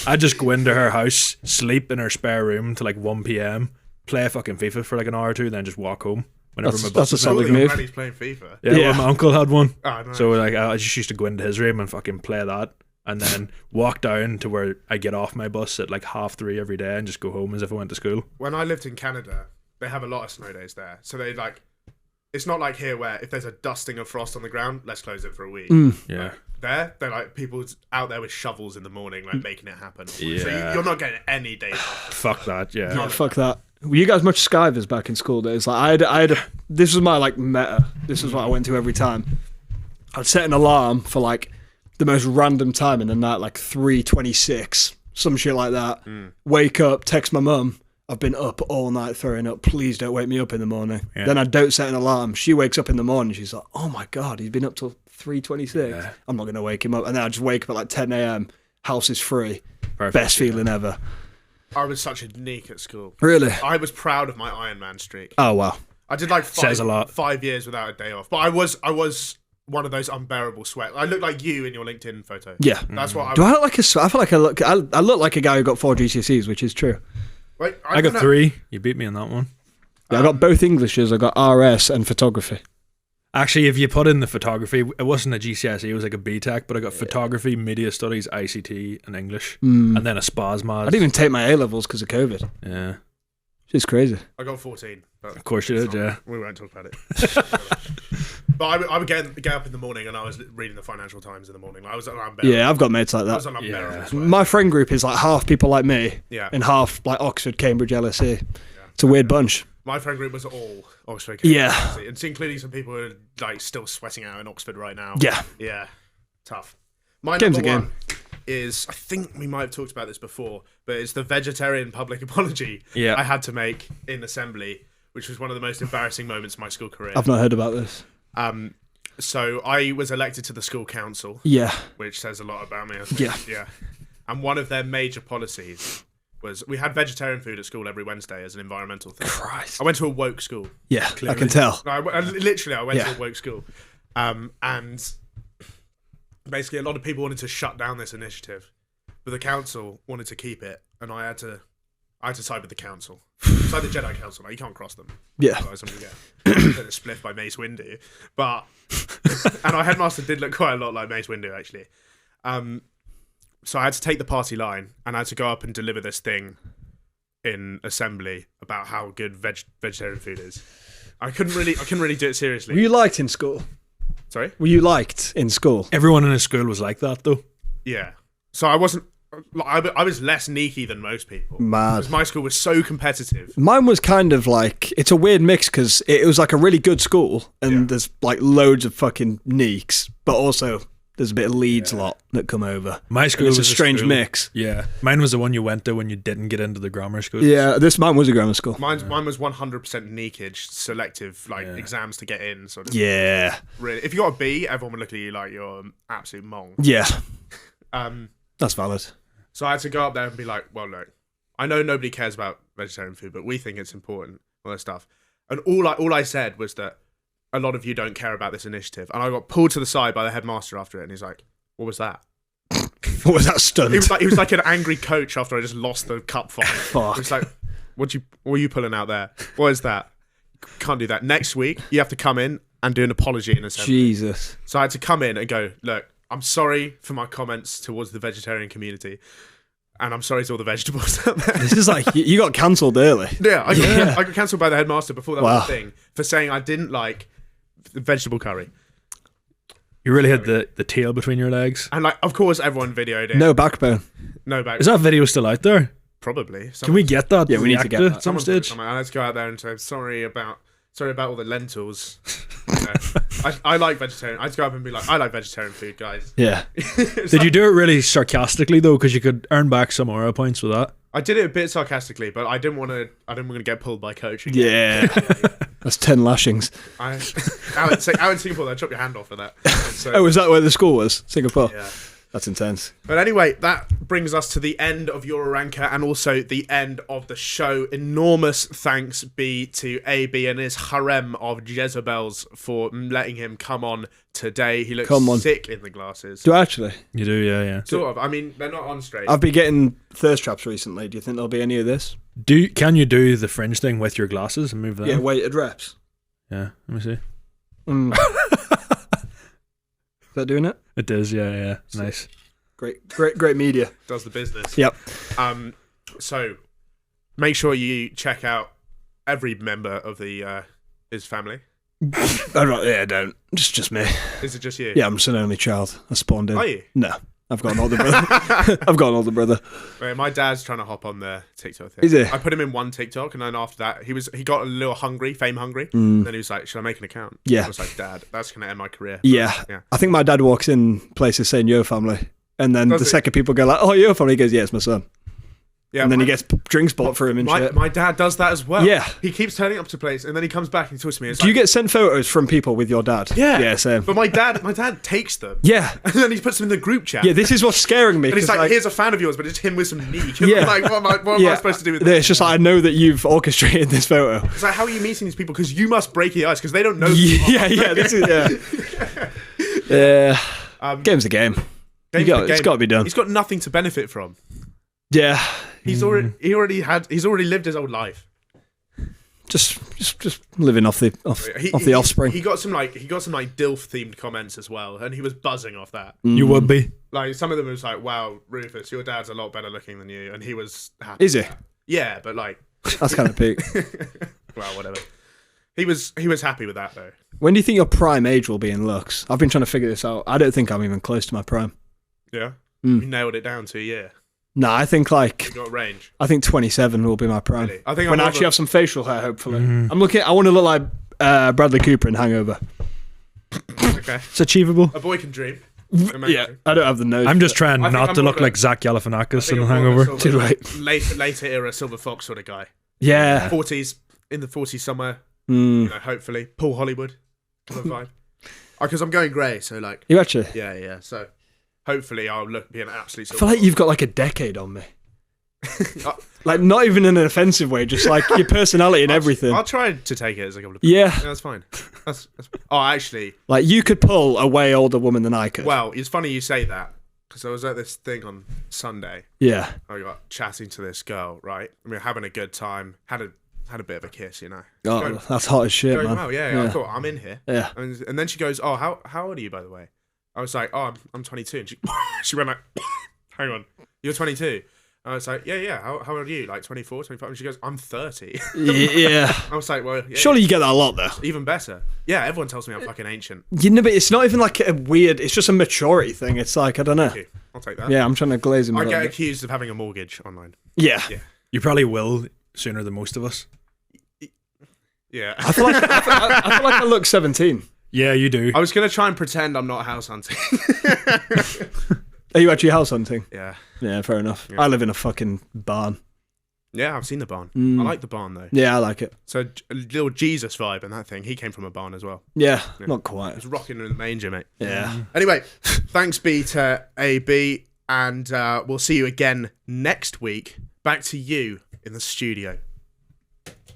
I just go into her house, sleep in her spare room till like 1 p.m, play a fucking FIFA for like an hour or two, then just walk home whenever my bus That's a is solid Cool, in. your move. granny's playing FIFA. Yeah, Yeah. well, my uncle had one. Oh, nice. So like I just used to go into his room and fucking play that, and then walk down to where I get off my bus at like 3:30 every day and just go home as if I went to school. When I lived in Canada, they have a lot of snow days there. So they like, it's not like here where if there's a dusting of frost on the ground, let's close it for a week. Yeah. There, they're like people out there with shovels in the morning, like making it happen. So Yeah. you're not getting any days off. Fuck that. Yeah. Yeah, fuck that. Were you guys much skivers back in school days? Like I had this was my like meta. This was what I went to every time. I'd set an alarm for like the most random time in the night, like 3:26, some shit like that. Wake up, text my mum. I've been up all night throwing up. Please don't wake me up in the morning. Yeah. Then I don't set an alarm. She wakes up in the morning. She's like, "Oh my god, he's been up till 3:26. Yeah. I'm not gonna wake him up." And then I just wake up at like 10 a.m. House is free. Perfect. Best feeling ever. I was such a neek at school. Really? I was proud of my Iron Man streak. Oh wow. I did like Says a lot. 5 years without a day off. But I was one of those unbearable sweat. I look like you in your LinkedIn photo. Yeah. That's what I Do I look like I feel like I look like a guy who got 4 GCSEs, which is true. Wait, I got 3. You beat me on that one. Yeah, I got both Englishes. I got RS and photography. Actually, if you put in the photography, it wasn't a GCSE, it was like a BTEC, but I got photography, media studies, ICT, and English, and then a SPASMAS. I didn't even take my A levels because of COVID. Yeah. It's crazy. I got 14. But Of course you did, yeah. we won't talk about it. But I would get up in the morning and I was reading the Financial Times in the morning. Like, I was unbearable. Yeah, I've got mates like I was that. an unbearable Yeah. sweat. My friend group is like half people like me Yeah. and half like Oxford, Cambridge, LSE. It's a weird bunch. My friend group was all Oxford. Yeah. It's including some people who are like still sweating out in Oxford right now. Yeah. Yeah. Tough. My Game's number a game. one is, I think we might have talked about this before, but it's the vegetarian public apology Yeah. I had to make in assembly, which was one of the most embarrassing moments of my school career. I've not heard about this. So I was elected to the school council, Yeah. which says a lot about me, I think. Yeah. Yeah. And one of their major policies was we had vegetarian food at school every Wednesday as an environmental thing. Christ. I went to a woke school. Yeah, I can tell. No, I went Yeah. to a woke school. And basically a lot of people wanted to shut down this initiative, but the council wanted to keep it, and I had to I had to side with the council. Side the Jedi Council. Like, you can't cross them. Yeah. Otherwise I'm going to get spliffed by Mace Windu. But, and our headmaster did look quite a lot like Mace Windu, actually. So I had to take the party line, and I had to go up and deliver this thing in assembly about how good vegetarian food is. I couldn't really do it seriously. Were you liked in school? Sorry? Were you liked in school? Everyone in his school was like that, though. Yeah. So I wasn't. I was less sneaky than most people. Mad. Because my school was so competitive. Mine was kind of like, it's a weird mix because it was like a really good school and there's like loads of fucking neeks, but also there's a bit of Leeds lot that come over. My school was was a strange school. mix. Yeah. Mine was the one you went to when you didn't get into the grammar school. Yeah, mine was a grammar school. Mine was 100% neekage, selective, exams to get in. Sort of. Yeah. Really, if you got a B, everyone would look at you like you're an absolute mong. Yeah. That's valid. So I had to go up there and be like, well, look, I know nobody cares about vegetarian food, but we think it's important, all that stuff. And all I said was that a lot of you don't care about this initiative. And I got pulled to the side by the headmaster after it, and he's like, what was that? What was that stunt? He was like an angry coach after I just lost the cup fight. Fuck. He was like, what were you pulling out there? What is that? Can't do that. Next week, you have to come in and do an apology in assembly. Jesus. So I had to come in and go, look, I'm sorry for my comments towards the vegetarian community, and I'm sorry to all the vegetables out there. This is like, you got cancelled early. Yeah, I got cancelled by the headmaster before that Wow. whole thing for saying I didn't like the vegetable curry. You really had the tail between your legs. And of course, everyone videoed it. No backbone. No back. Is that video still out there? Probably. Can we get that? Yeah, we need to get reacted that. at some stage. Let's go out there and say sorry about all the lentils. I like vegetarian. I'd go up and be like, I like vegetarian food, guys. Yeah. Did you do it really sarcastically though? Because you could earn back some aura points with that. I did it a bit sarcastically, but I didn't want to get pulled by coach again. Yeah. That's 10 lashings. Out in Singapore, they'll chop your hand off for that. So, Oh, is that where the school was? Singapore? yeah. That's intense. But anyway, that brings us to the end of Your Ranker and also the end of the show. Enormous thanks be to AB and his harem of Jezebels for letting him come on today. He looks sick in the glasses. Do I actually? You do, yeah. Sort of. I mean, they're not on straight. I've been getting thirst traps recently. Do you think there'll be any of this? Can you do the fringe thing with your glasses and move them? Yeah, weighted reps. Yeah, let me see. Is that doing it? It does, yeah. Nice. Great media. Does the business. Yep. So make sure you check out every member of his family. Don't. Just me. Is it just you? Yeah, I'm just an only child. I spawned in. Are you? No. I've got an older brother. Right, my dad's trying to hop on the TikTok thing. Is he? I put him in one TikTok, and then after that, he got a little hungry, fame hungry. Then he was like, "Should I make an account?" Yeah. I was like, "Dad, that's gonna end my career." Yeah. Yeah. I think my dad walks in places saying "Yo family," and then Does the he? second people go like, "Oh, Yo family," he goes, "Yeah, it's my son." Yeah, And then he gets drinks bought for him and shit. my dad does that as well. Yeah. He keeps turning up to place, and then he comes back and talks to me. It's Do you get sent photos from people with your dad? Yeah. Yeah, same. But my dad takes them. Yeah. And then he puts them in the group chat. Yeah, this is what's scaring me. And he's 'cause, like, "Here's a fan of yours, but it's him with some neek." Yeah. Like, what am I supposed to do with Yeah, this? it's just like, I know that you've orchestrated this photo. It's like, how are you meeting these people? Because you must break the ice, because they don't know. who you are. Yeah, this is, yeah. Game's a game. Game's the It's game. got to be done. He's got nothing to benefit from. Yeah. He's already lived his old life. Just living off the offspring. He got some DILF themed comments as well, and he was buzzing off that. You would be. Like, some of them was like, "Wow, Rufus, your dad's a lot better looking than you," and he was happy. Is he? with that. Yeah, but like, That's kind of peak. well, whatever. He was happy with that though. When do you think your prime age will be in looks? I've been trying to figure this out. I don't think I'm even close to my prime. Yeah, you nailed it down to a year. No, I think You got a range. 27 will be my prime. Really? I think when I'm I actually over- have some facial hair, hopefully. I want to look like Bradley Cooper in Hangover. Okay, It's achievable. a boy can dream. Yeah, I don't have the nose. I'm just trying I think not I'm to more look of a- like Zach Galifianakis in I'm The more of a Hangover. sort of Too later era Silver Fox sort of guy. Yeah. 40s, in the 40s somewhere. You know, hopefully, Paul Hollywood kind of vibe. Because I'm going grey, so like, You actually? yeah. So hopefully, I'll be an absolute. I feel like you've got like a decade on me. Like, not even in an offensive way, just like your personality and everything. I'll try to take it as a compliment. Yeah. That's fine. That's actually, Like, you could pull a way older woman than I could. well, it's funny you say that because I was at this thing on Sunday. Yeah. I got chatting to this girl, right? And we were having a good time. Had a bit of a kiss, you know. Oh, Going, that's hot as shit, man. oh yeah, cool. I'm in here. Yeah. And then she goes, "Oh, how old are you, by the way?" I was like, "Oh, I'm 22." And she went like, "Hang on, you're 22?" And I was like, "Yeah. How old are you? Like 24, 25?" And she goes, "I'm 30." Yeah. I was like, "Well, yeah, Surely you get that a lot, though. even better." Yeah, everyone tells me I'm fucking ancient. You know, but it's not even like a weird. It's just a maturity thing. It's like I don't know. Okay, I'll take that. Yeah, I'm trying to glaze him. I a little get bit. accused of having a mortgage online. Yeah. You probably will sooner than most of us. Yeah. I feel like I look 17. Yeah, you do. I was gonna try and pretend I'm not house hunting. Are you actually house hunting? Yeah. Yeah, fair enough. Yeah. I live in a fucking barn. Yeah, I've seen the barn. Mm. I like the barn though. Yeah, I like it. So a little Jesus vibe in that thing. He came from a barn as well. Yeah, not quite. He's rocking in the manger, mate. Yeah. Anyway, thanks B to AB, and we'll see you again next week. Back to you in the studio.